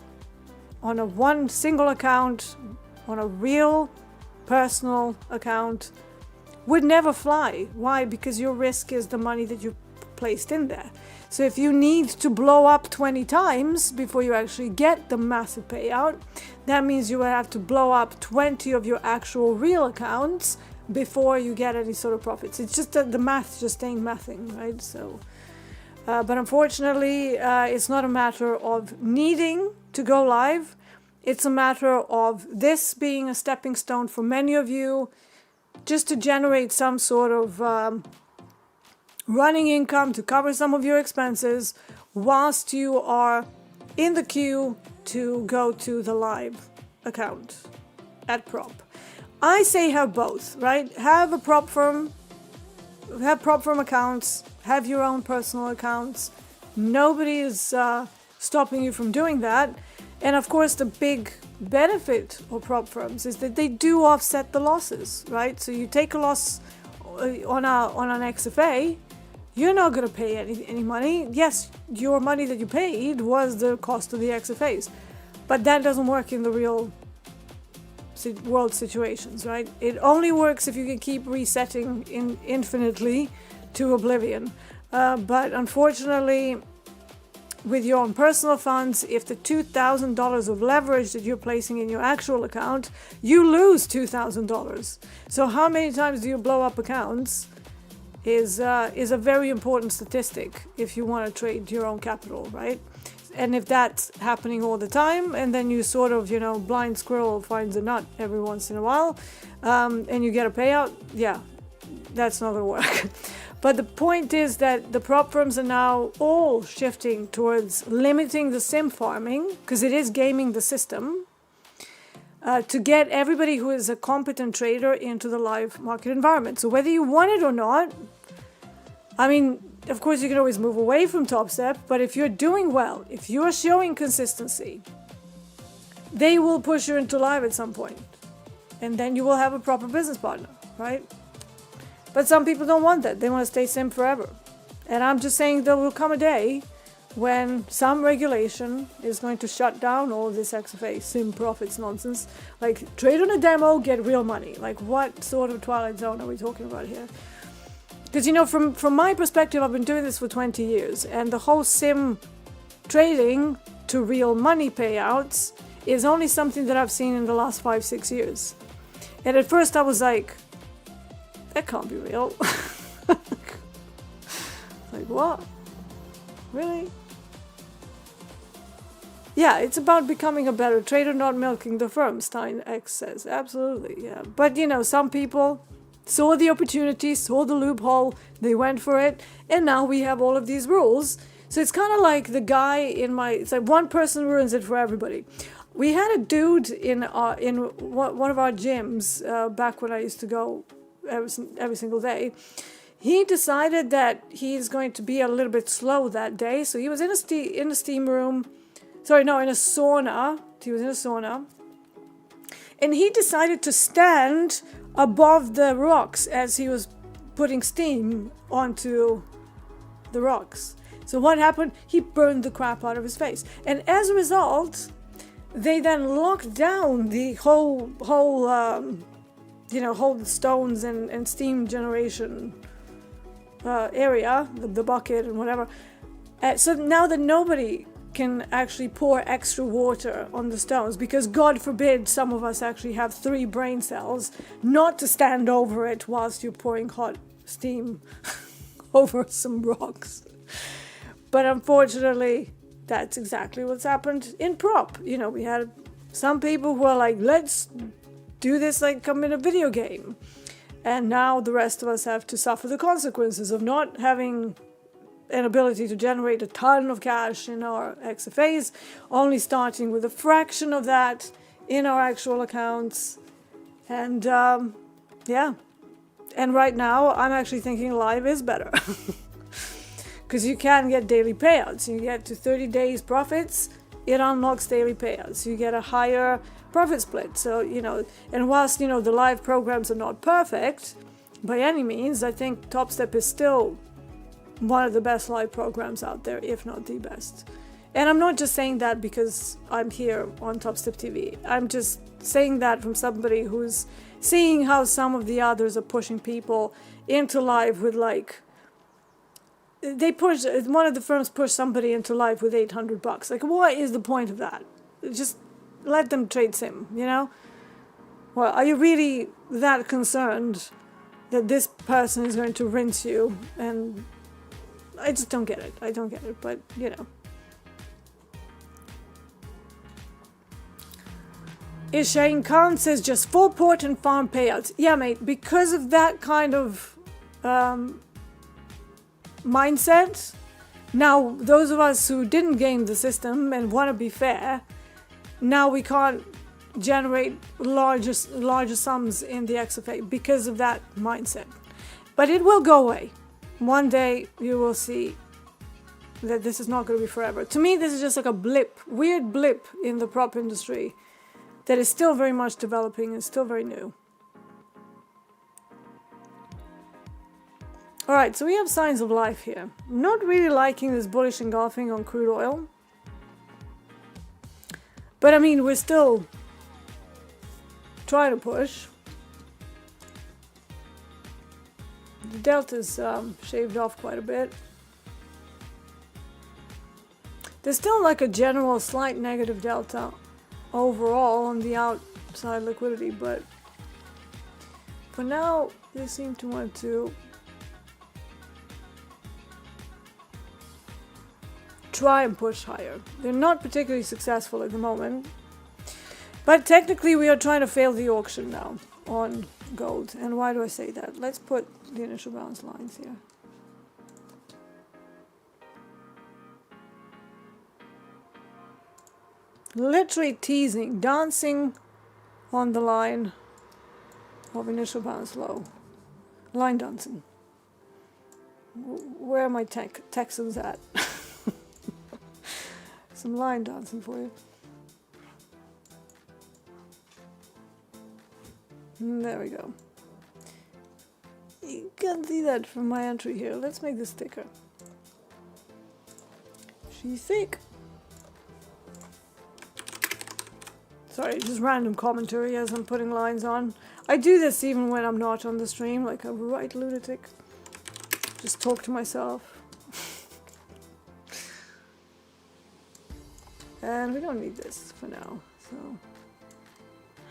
on one single account, on a real personal account, would never fly. Why? Because your risk is the money that you placed in there. So if you need to blow up 20 times before you actually get the massive payout, that means you will have to blow up 20 of your actual real accounts before you get any sort of profits. It's just that the math just ain't mathing, right? So, but unfortunately, it's not a matter of needing to go live. It's a matter of this being a stepping stone for many of you, just to generate some sort of running income to cover some of your expenses whilst you are in the queue to go to the live account at prop. I say have both, right? Have a prop firm, have prop firm accounts, have your own personal accounts. Nobody is stopping you from doing that. And of course, the big benefit of prop firms is that they do offset the losses, right? So you take a loss on an XFA, you're not going to pay any money. Yes, your money that you paid was the cost of the XFAs, but that doesn't work in the real world situations, right? It only works if you can keep resetting infinitely to oblivion. But unfortunately, with your own personal funds, if the $2,000 of leverage that you're placing in your actual account, you lose $2,000. So how many times do you blow up accounts is a very important statistic if you want to trade your own capital, right? And if that's happening all the time, and then you sort of, blind squirrel finds a nut every once in a while, and you get a payout, yeah, that's not going to work. But the point is that the prop firms are now all shifting towards limiting the sim farming, because it is gaming the system, to get everybody who is a competent trader into the live market environment. So whether you want it or not, I mean, of course you can always move away from Topstep, but if you're doing well, if you're showing consistency, they will push you into live at some point. And then you will have a proper business partner, right? But some people don't want that. They want to stay sim forever. And I'm just saying there will come a day when some regulation is going to shut down all of this XFA sim profits nonsense. Like, trade on a demo, get real money. Like, what sort of Twilight Zone are we talking about here? Because, from my perspective, I've been doing this for 20 years. And the whole sim trading to real money payouts is only something that I've seen in the last 5-6 years. And at first I was like, that can't be real. Like, what? Really? Yeah, it's about becoming a better trader, not milking the firm, Stein X says. Absolutely, yeah. But, some people saw the opportunity, saw the loophole, they went for it, and now we have all of these rules. So it's kind of like the guy it's like one person ruins it for everybody. We had a dude in one of our gyms back when I used to go every single day. He decided that he's going to be a little bit slow that day, so he was in a steam room. In a sauna. He was in a sauna, and he decided to stand above the rocks as he was putting steam onto the rocks. So what happened? He burned the crap out of his face, and as a result, they then locked down the whole stones and steam generation area, the bucket and whatever. So now that nobody can actually pour extra water on the stones, because God forbid some of us actually have 3 brain cells, not to stand over it whilst you're pouring hot steam over some rocks. But unfortunately, that's exactly what's happened in prop. We had some people who are like, let's do this like I'm in a video game. And now the rest of us have to suffer the consequences of not having an ability to generate a ton of cash in our XFAs, only starting with a fraction of that in our actual accounts. And and right now I'm actually thinking live is better. Because you can get daily payouts. You get to 30 days profits, it unlocks daily payouts. You get a higher profit split. So, and whilst, the live programs are not perfect by any means, I think Topstep is still one of the best live programs out there, if not the best. And I'm not just saying that because I'm here on Topstep TV. I'm just saying that from somebody who's seeing how some of the others are pushing people into live with like one of the firms pushed somebody into live with $800. Like, what is the point of that? Just let them trade sim, you know? Well, are you really that concerned that this person is going to rinse you? And I just don't get it. I don't get it, but, you know. Shane Khan says just full port and farm payouts. Yeah, mate, because of that kind of mindset, now those of us who didn't game the system and want to be fair, now we can't generate larger sums in the XFA because of that mindset. But it will go away. One day you will see that this is not going to be forever. To me, this is just like a weird blip in the prop industry that is still very much developing and still very new. Alright, so we have signs of life here. I'm not really liking this bullish engulfing on crude oil. But I mean, we're still trying to push. The delta's shaved off quite a bit. There's still like a general slight negative delta overall on the outside liquidity, but for now they seem to want to try and push higher. They're not particularly successful at the moment, but technically we are trying to fail the auction now on gold. And why do I say that? Let's put the initial balance lines here. Literally teasing, dancing on the line of initial balance low. Line dancing. Where are my Texans at? Some line dancing for you. There we go. You can see that from my entry here. Let's make this thicker. She's thick. Sorry, just random commentary as I'm putting lines on. I do this even when I'm not on the stream, like a right lunatic. Just talk to myself. And we don't need this for now, so...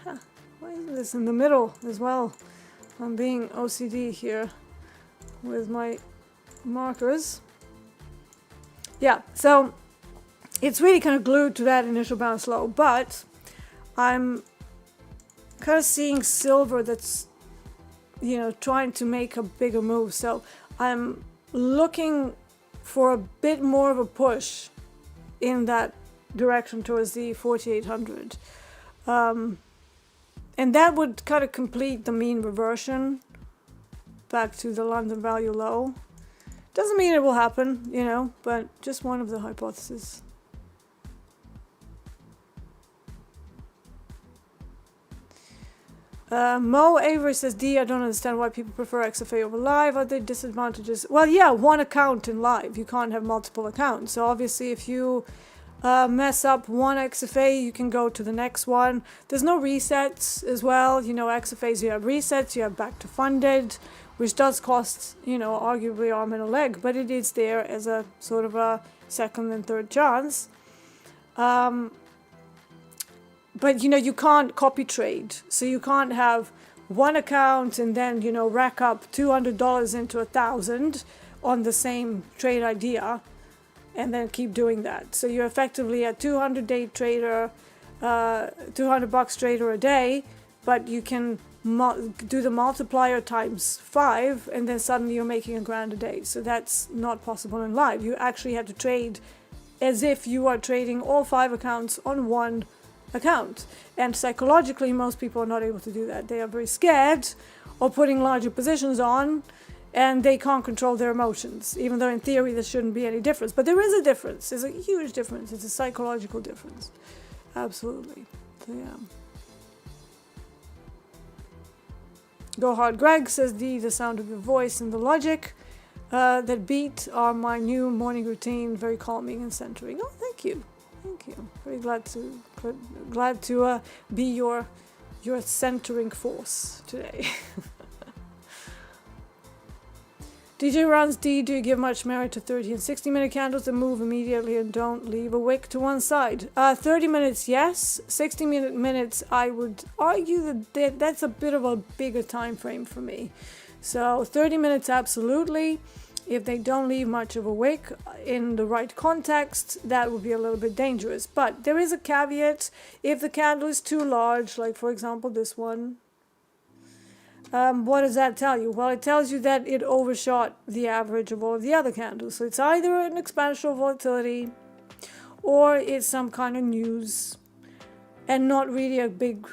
Huh, why isn't this in the middle as well? I'm being OCD here with my markers. Yeah, so it's really kind of glued to that initial bounce low, but I'm kind of seeing silver that's, you know, trying to make a bigger move. So I'm looking for a bit more of a push in that direction towards the 4800. And that would kind of complete the mean reversion back to the London value low. Doesn't mean it will happen, you know, but just one of the hypotheses. Mo Avery says, D, I don't understand why people prefer XFA over live. Are there disadvantages? Well, yeah, one account in live. You can't have multiple accounts. So obviously if you mess up one XFA, you can go to the next one. There's no resets as well. You know, XFAs, you have resets, you have back to funded, which does cost, you know, arguably arm and a leg, but it is there as a sort of a second and third chance. But, you know, you can't copy trade. So you can't have one account and then, you know, rack up $200 into $1,000 on the same trade idea and then keep doing that. So you're effectively a 200-day trader, $200 trader a day, but you can do the multiplier times 5 and then suddenly you're making $1,000 a day. So that's not possible in live. You actually have to trade as if you are trading all 5 accounts on one account, and psychologically most people are not able to do that. They are very scared of putting larger positions on, and they can't control their emotions, even though in theory there shouldn't be any difference. But there is a difference. There's a huge difference. It's a psychological difference. Absolutely. So yeah. Go Hard Greg says, the sound of your voice and the logic that beat are my new morning routine, very calming and centering. Oh, thank you. Thank you. Very glad to be your centering force today. DJ runs D, do you give much merit to 30 and 60 minute candles that move immediately and don't leave a wick to one side? 30 minutes, yes. 60 minutes, I would argue that that's a bit of a bigger time frame for me. So 30 minutes, absolutely. If they don't leave much of a wick in the right context, that would be a little bit dangerous. But there is a caveat. If the candle is too large, like for example this one, what does that tell you? Well, it tells you that it overshot the average of all of the other candles. So it's either an expansion of volatility or it's some kind of news and not really a big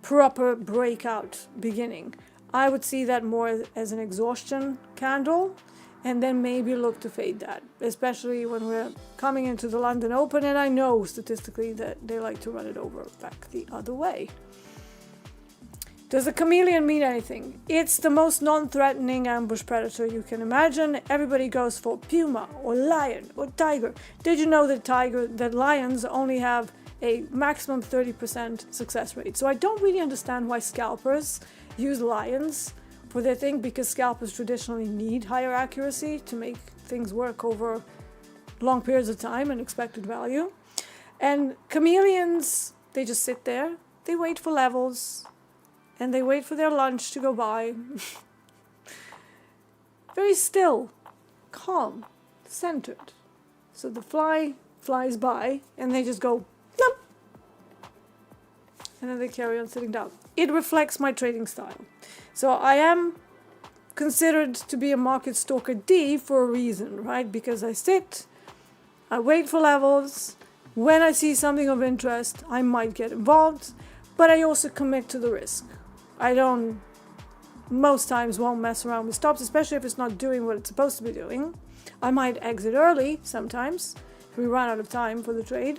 proper breakout beginning. I would see that more as an exhaustion candle and then maybe look to fade that, especially when we're coming into the London Open, and I know statistically that they like to run it over back the other way. Does a chameleon mean anything? It's the most non-threatening ambush predator you can imagine. Everybody goes for puma or lion or tiger. Did you know that lions only have a maximum 30% success rate? So I don't really understand why scalpers use lions for their thing, because scalpers traditionally need higher accuracy to make things work over long periods of time and expected value. And chameleons, they just sit there, they wait for levels, and they wait for their lunch to go by. Very still, calm, centered. So the fly flies by and they just go, nope. And then they carry on sitting down. It reflects my trading style. So I am considered to be a market stalker D for a reason, right? Because I sit, I wait for levels. When I see something of interest, I might get involved, but I also commit to the risk. I don't, most times won't mess around with stops, especially if it's not doing what it's supposed to be doing. I might exit early sometimes if we run out of time for the trade,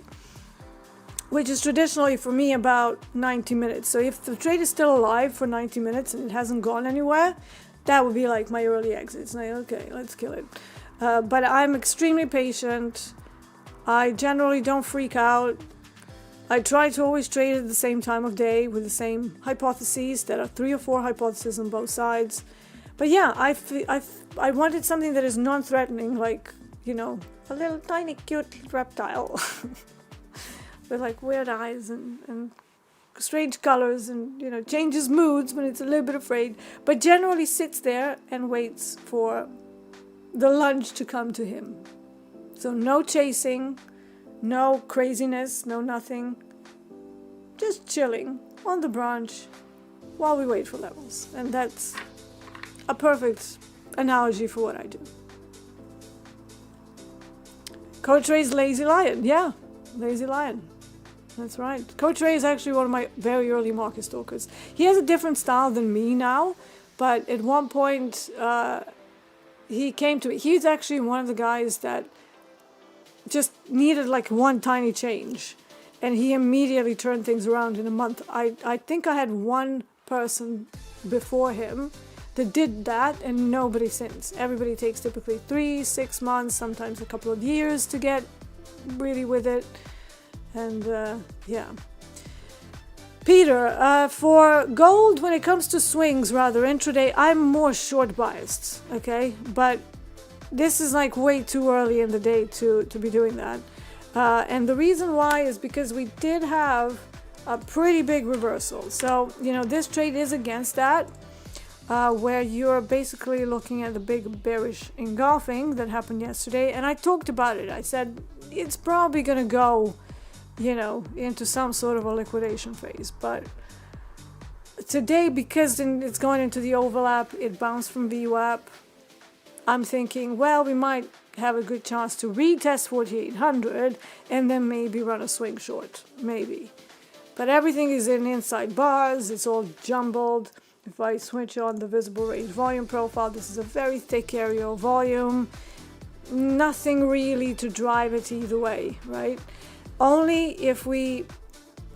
which is traditionally for me about 90 minutes. So if the trade is still alive for 90 minutes and it hasn't gone anywhere, that would be like my early exits. Like, okay, let's kill it. But I'm extremely patient. I generally don't freak out. I try to always trade at the same time of day with the same hypotheses. There are 3 or 4 hypotheses on both sides. But yeah, I wanted something that is non-threatening, like, you know, a little tiny cute reptile with like weird eyes and strange colors and, you know, changes moods when it's a little bit afraid, but generally sits there and waits for the lunch to come to him. So no chasing, no craziness, no nothing. Just chilling on the branch while we wait for levels. And that's a perfect analogy for what I do. Coach Ray's Lazy Lion. Yeah, Lazy Lion. That's right. Coach Ray is actually one of my very early market stalkers. He has a different style than me now, but at one point he came to me. He's actually one of the guys that just needed like one tiny change, and he immediately turned things around in a month. I think I had one person before him that did that, and nobody since. Everybody takes typically 3-6 months, sometimes a couple of years to get really with it. And yeah. Peter, for gold, when it comes to swings rather intraday, I'm more short biased, okay? But this is like way too early in the day to be doing that. And the reason why is because we did have a pretty big reversal. So, you know, this trade is against that, where you're basically looking at the big bearish engulfing that happened yesterday. And I talked about it. I said it's probably going to go, you know, into some sort of a liquidation phase. But today, because it's going into the overlap, it bounced from VWAP. I'm thinking, well, we might have a good chance to retest 4,800 and then maybe run a swing short, maybe. But everything is in inside bars, it's all jumbled. If I switch on the visible range volume profile, this is a very thick area of volume. Nothing really to drive it either way, right? Only if we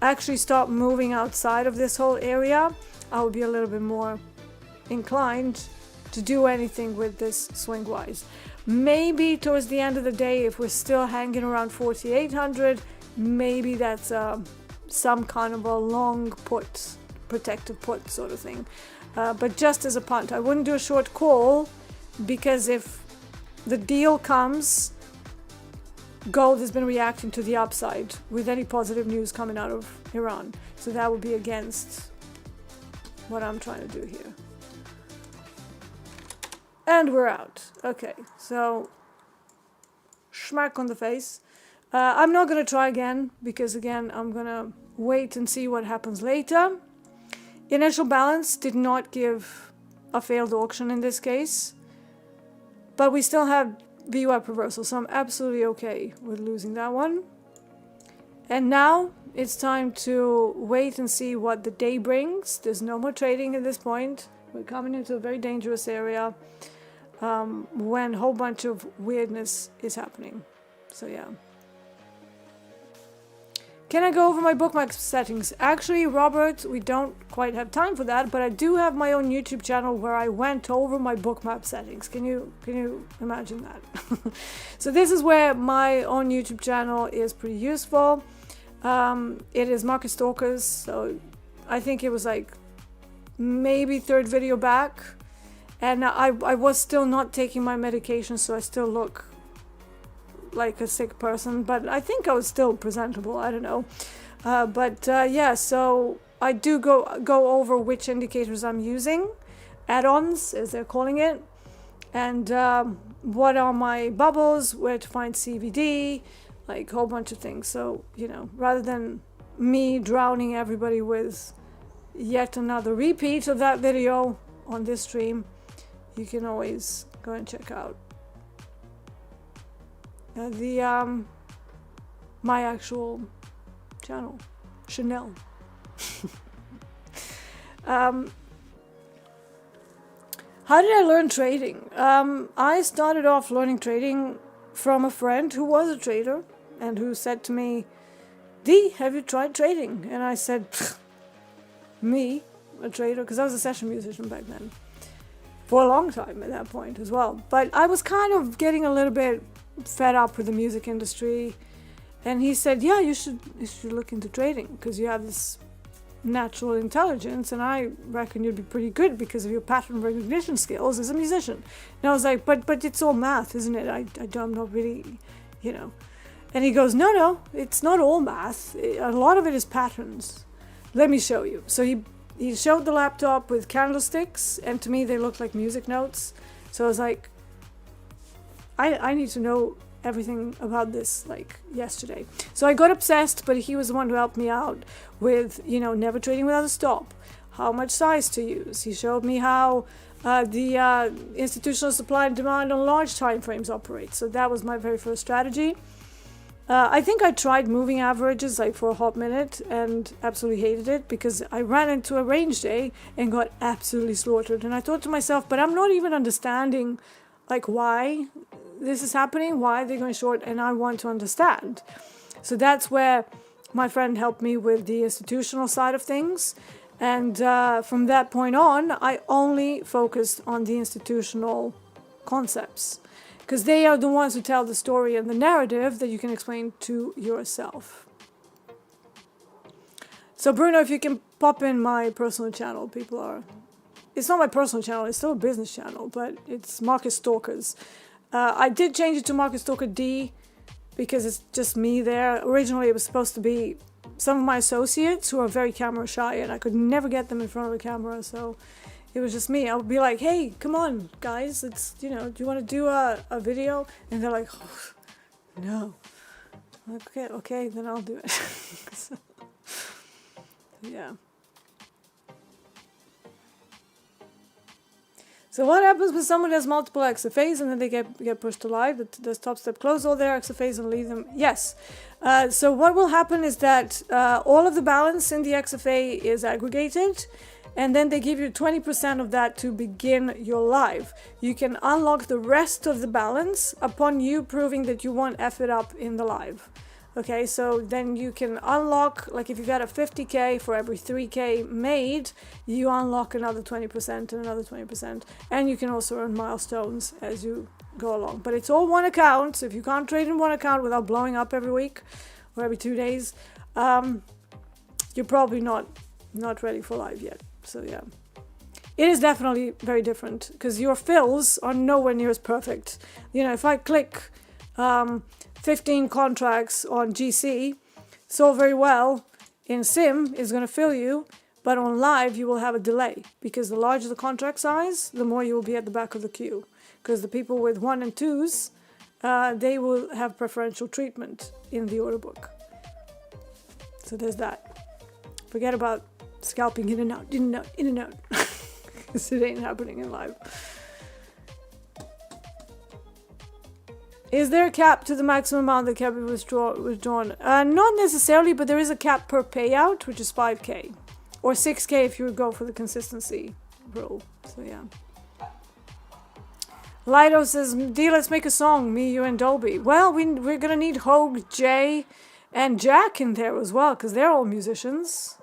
actually start moving outside of this whole area, I would be a little bit more inclined to do anything with this swing-wise. Maybe towards the end of the day, if we're still hanging around 4,800, maybe that's some kind of a long put, protective put sort of thing. But just as a punt, I wouldn't do a short call because if the deal comes, gold has been reacting to the upside with any positive news coming out of Iran. So that would be against what I'm trying to do here. And we're out. Okay, so smack on the face. I'm not going to try again because, again, I'm going to wait and see what happens later. Initial balance did not give a failed auction in this case, but we still have VWAP reversal, so I'm absolutely okay with losing that one. And now it's time to wait and see what the day brings. There's no more trading at this point. We're coming into a very dangerous area when a whole bunch of weirdness is happening. So yeah. Can I go over my bookmark settings? Actually, Robert, we don't quite have time for that, but I do have my own YouTube channel where I went over my bookmark settings. Can you imagine that? So this is where my own YouTube channel is pretty useful. It is Market Stalkers, so I think it was like maybe third video back, and I was still not taking my medication, so I still look like a sick person, but I think I was still presentable. I don't know, yeah. So I do go over which indicators I'm using, add-ons as they're calling it, and what are my bubbles, where to find CVD, like a whole bunch of things. So rather than me drowning everybody with yet another repeat of that video on this stream, you can always go and check out my actual channel, Chanel. How did I learn trading? I started off learning trading from a friend who was a trader and who said to me, Dee, have you tried trading? And I said, me, a trader? Because I was a session musician back then. For a long time at that point as well. But I was kind of getting a little bit fed up with the music industry, and he said, yeah, you should look into trading because you have this natural intelligence, and I reckon you'd be pretty good because of your pattern recognition skills as a musician. And I was like, but it's all math, isn't it? I'm not really, And he goes, no, it's not all math. A lot of it is patterns. Let me show you. So he showed the laptop with candlesticks, and to me they looked like music notes. So I was like, I need to know everything about this like yesterday. So I got obsessed, but he was the one who helped me out with, never trading without a stop, how much size to use. He showed me how the institutional supply and demand on large time frames operate. So that was my very first strategy. I think I tried moving averages like for a hot minute and absolutely hated it because I ran into a range day and got absolutely slaughtered. And I thought to myself, but I'm not even understanding like why this is happening, why they're going short, and I want to understand. So that's where my friend helped me with the institutional side of things. And from that point on, I only focused on the institutional concepts because they are the ones who tell the story and the narrative that you can explain to yourself. So Bruno, if you can pop in my personal channel, it's not my personal channel, it's still a business channel, but it's Market Stalkers. I did change it to Market Stalker D because it's just me there. Originally, it was supposed to be some of my associates who are very camera shy, and I could never get them in front of a camera, so it was just me. I would be like, hey, come on, guys, let's, do you want to do a video? And they're like, oh, no. Okay, then I'll do it. So, yeah. So what happens when someone has multiple XFAs and then they get pushed to live? Does Topstep close all their XFAs and leave them? Yes. So what will happen is that all of the balance in the XFA is aggregated, and then they give you 20% of that to begin your live. You can unlock the rest of the balance upon you proving that you won't F it up in the live. Okay, so then you can unlock, like if you got a 50K for every 3K made, you unlock another 20% and another 20%. And you can also earn milestones as you go along. But it's all one account, so if you can't trade in one account without blowing up every week or every 2 days, you're probably not ready for live yet. So yeah. it is definitely very different because your fills are nowhere near as perfect. If I click 15 contracts on GC, so very well in sim is going to fill you, but on live you will have a delay because the larger the contract size, the more you will be at the back of the queue, because the people with 1 and 2s, they will have preferential treatment in the order book. So there's that. Forget about scalping in and out, in and out, because it ain't happening in live. Is there a cap to the maximum amount that can be withdrawn? Not necessarily, but there is a cap per payout, which is 5K. Or 6K if you would go for the consistency rule. So yeah. Lido says, D, let's make a song, me, you, and Dolby. Well, we're going to need Hogue, Jay, and Jack in there as well, because they're all musicians.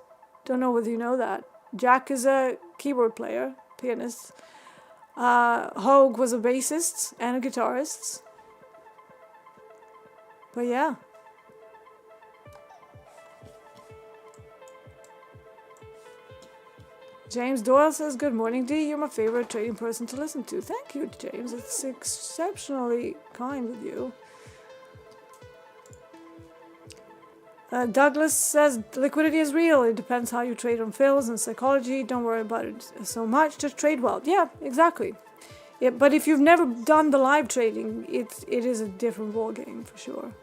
Don't know whether you know that. Jack is a keyboard player, pianist. Hogue was a bassist and a guitarist. But yeah. James Doyle says, good morning, D. You're my favorite trading person to listen to. Thank you, James. It's exceptionally kind of you. Douglas says, liquidity is real. It depends how you trade on fills and psychology. Don't worry about it so much. Just trade well. Yeah, exactly. Yeah, but if you've never done the live trading, it is a different ball game for sure.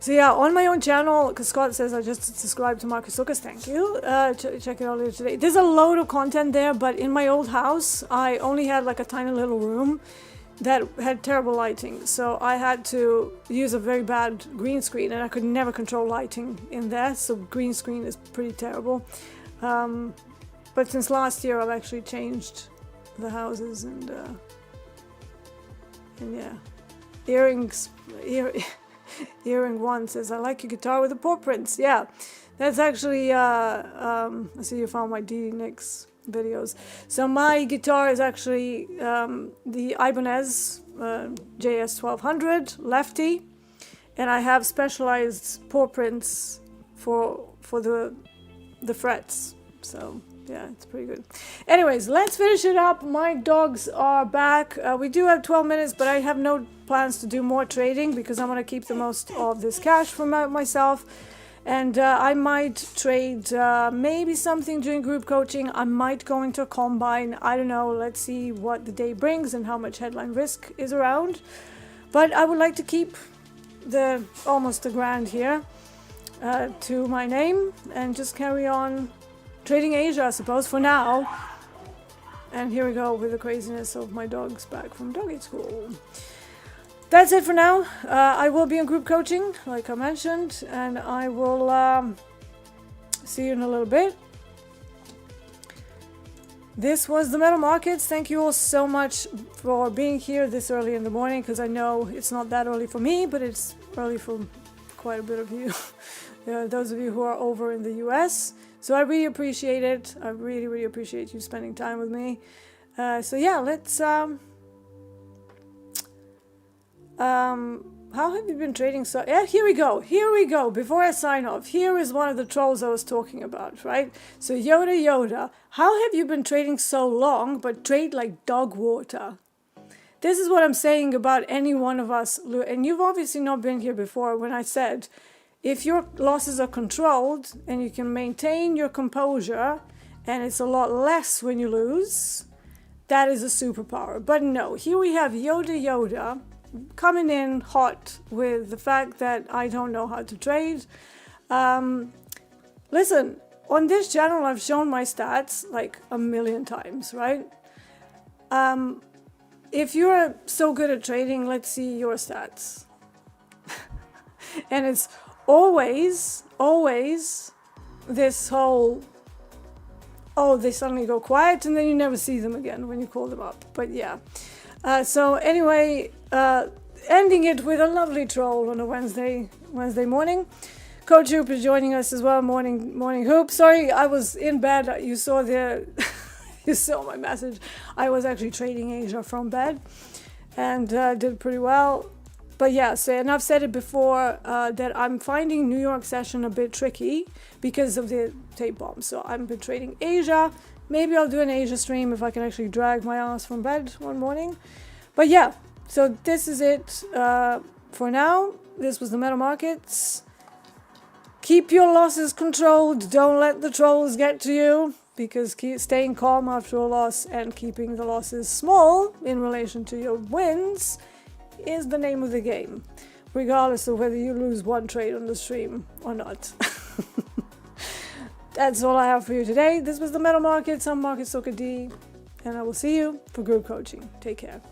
So yeah, on my own channel, because Scott says I just subscribed to Marcus Lucas, thank you. Check it out later today. There's a load of content there, but in my old house, I only had like a tiny little room that had terrible lighting. So I had to use a very bad green screen, and I could never control lighting in there. So green screen is pretty terrible. But since last year, I've actually changed the houses and yeah, earrings. Earring one says, I like your guitar with the paw prints. Yeah, that's actually, I see you found my D Nicks videos. So my guitar is actually the Ibanez JS 1200 lefty, and I have specialized paw prints for the frets. So yeah, it's pretty good. Anyways, let's finish it up. My dogs are back. We do have 12 minutes, but I have no plans to do more trading because I want to keep the most of this cash for myself. And I might trade maybe something during group coaching. I might go into a combine. I don't know. Let's see what the day brings and how much headline risk is around. But I would like to keep almost $1,000 here to my name and just carry on trading Asia, I suppose, for now. And here we go with the craziness of my dogs back from doggy school. That's it for now. I will be in group coaching, like I mentioned, and I will see you in a little bit. This was the Metal Markets. Thank you all so much for being here this early in the morning, because I know it's not that early for me, but it's early for quite a bit of you. Those of you who are over in the US. So I really appreciate it. I really, really appreciate you spending time with me. So yeah, let's... how have you been trading so... Yeah, here we go. Before I sign off, here is one of the trolls I was talking about, right? So Yoda, how have you been trading so long, but trade like dog water? This is what I'm saying about any one of us. And you've obviously not been here before when I said... If your losses are controlled and you can maintain your composure and it's a lot less when you lose, that is a superpower. But no, here we have Yoda coming in hot with the fact that I don't know how to trade. Listen, on this channel I've shown my stats like a million times, right? If you're so good at trading, let's see your stats. And it's always this whole, oh, they suddenly go quiet and then you never see them again when you call them up. But yeah. So anyway, ending it with a lovely troll on a Wednesday morning. Coach Hoop is joining us as well. Morning Hoop. Sorry, I was in bed. You saw you saw my message. I was actually trading Asia from bed and did pretty well. But yeah, so, and I've said it before that I'm finding New York session a bit tricky because of the tape bomb. So I've been trading Asia. Maybe I'll do an Asia stream if I can actually drag my ass from bed one morning. But yeah, so this is it for now. This was the metal markets. Keep your losses controlled. Don't let the trolls get to you, because staying calm after a loss and keeping the losses small in relation to your wins is the name of the game, regardless of whether you lose one trade on the stream or not. That's all I have for you today. This was the Metal Markets. I'm Market Stalker D, and I will see you for group coaching. Take care.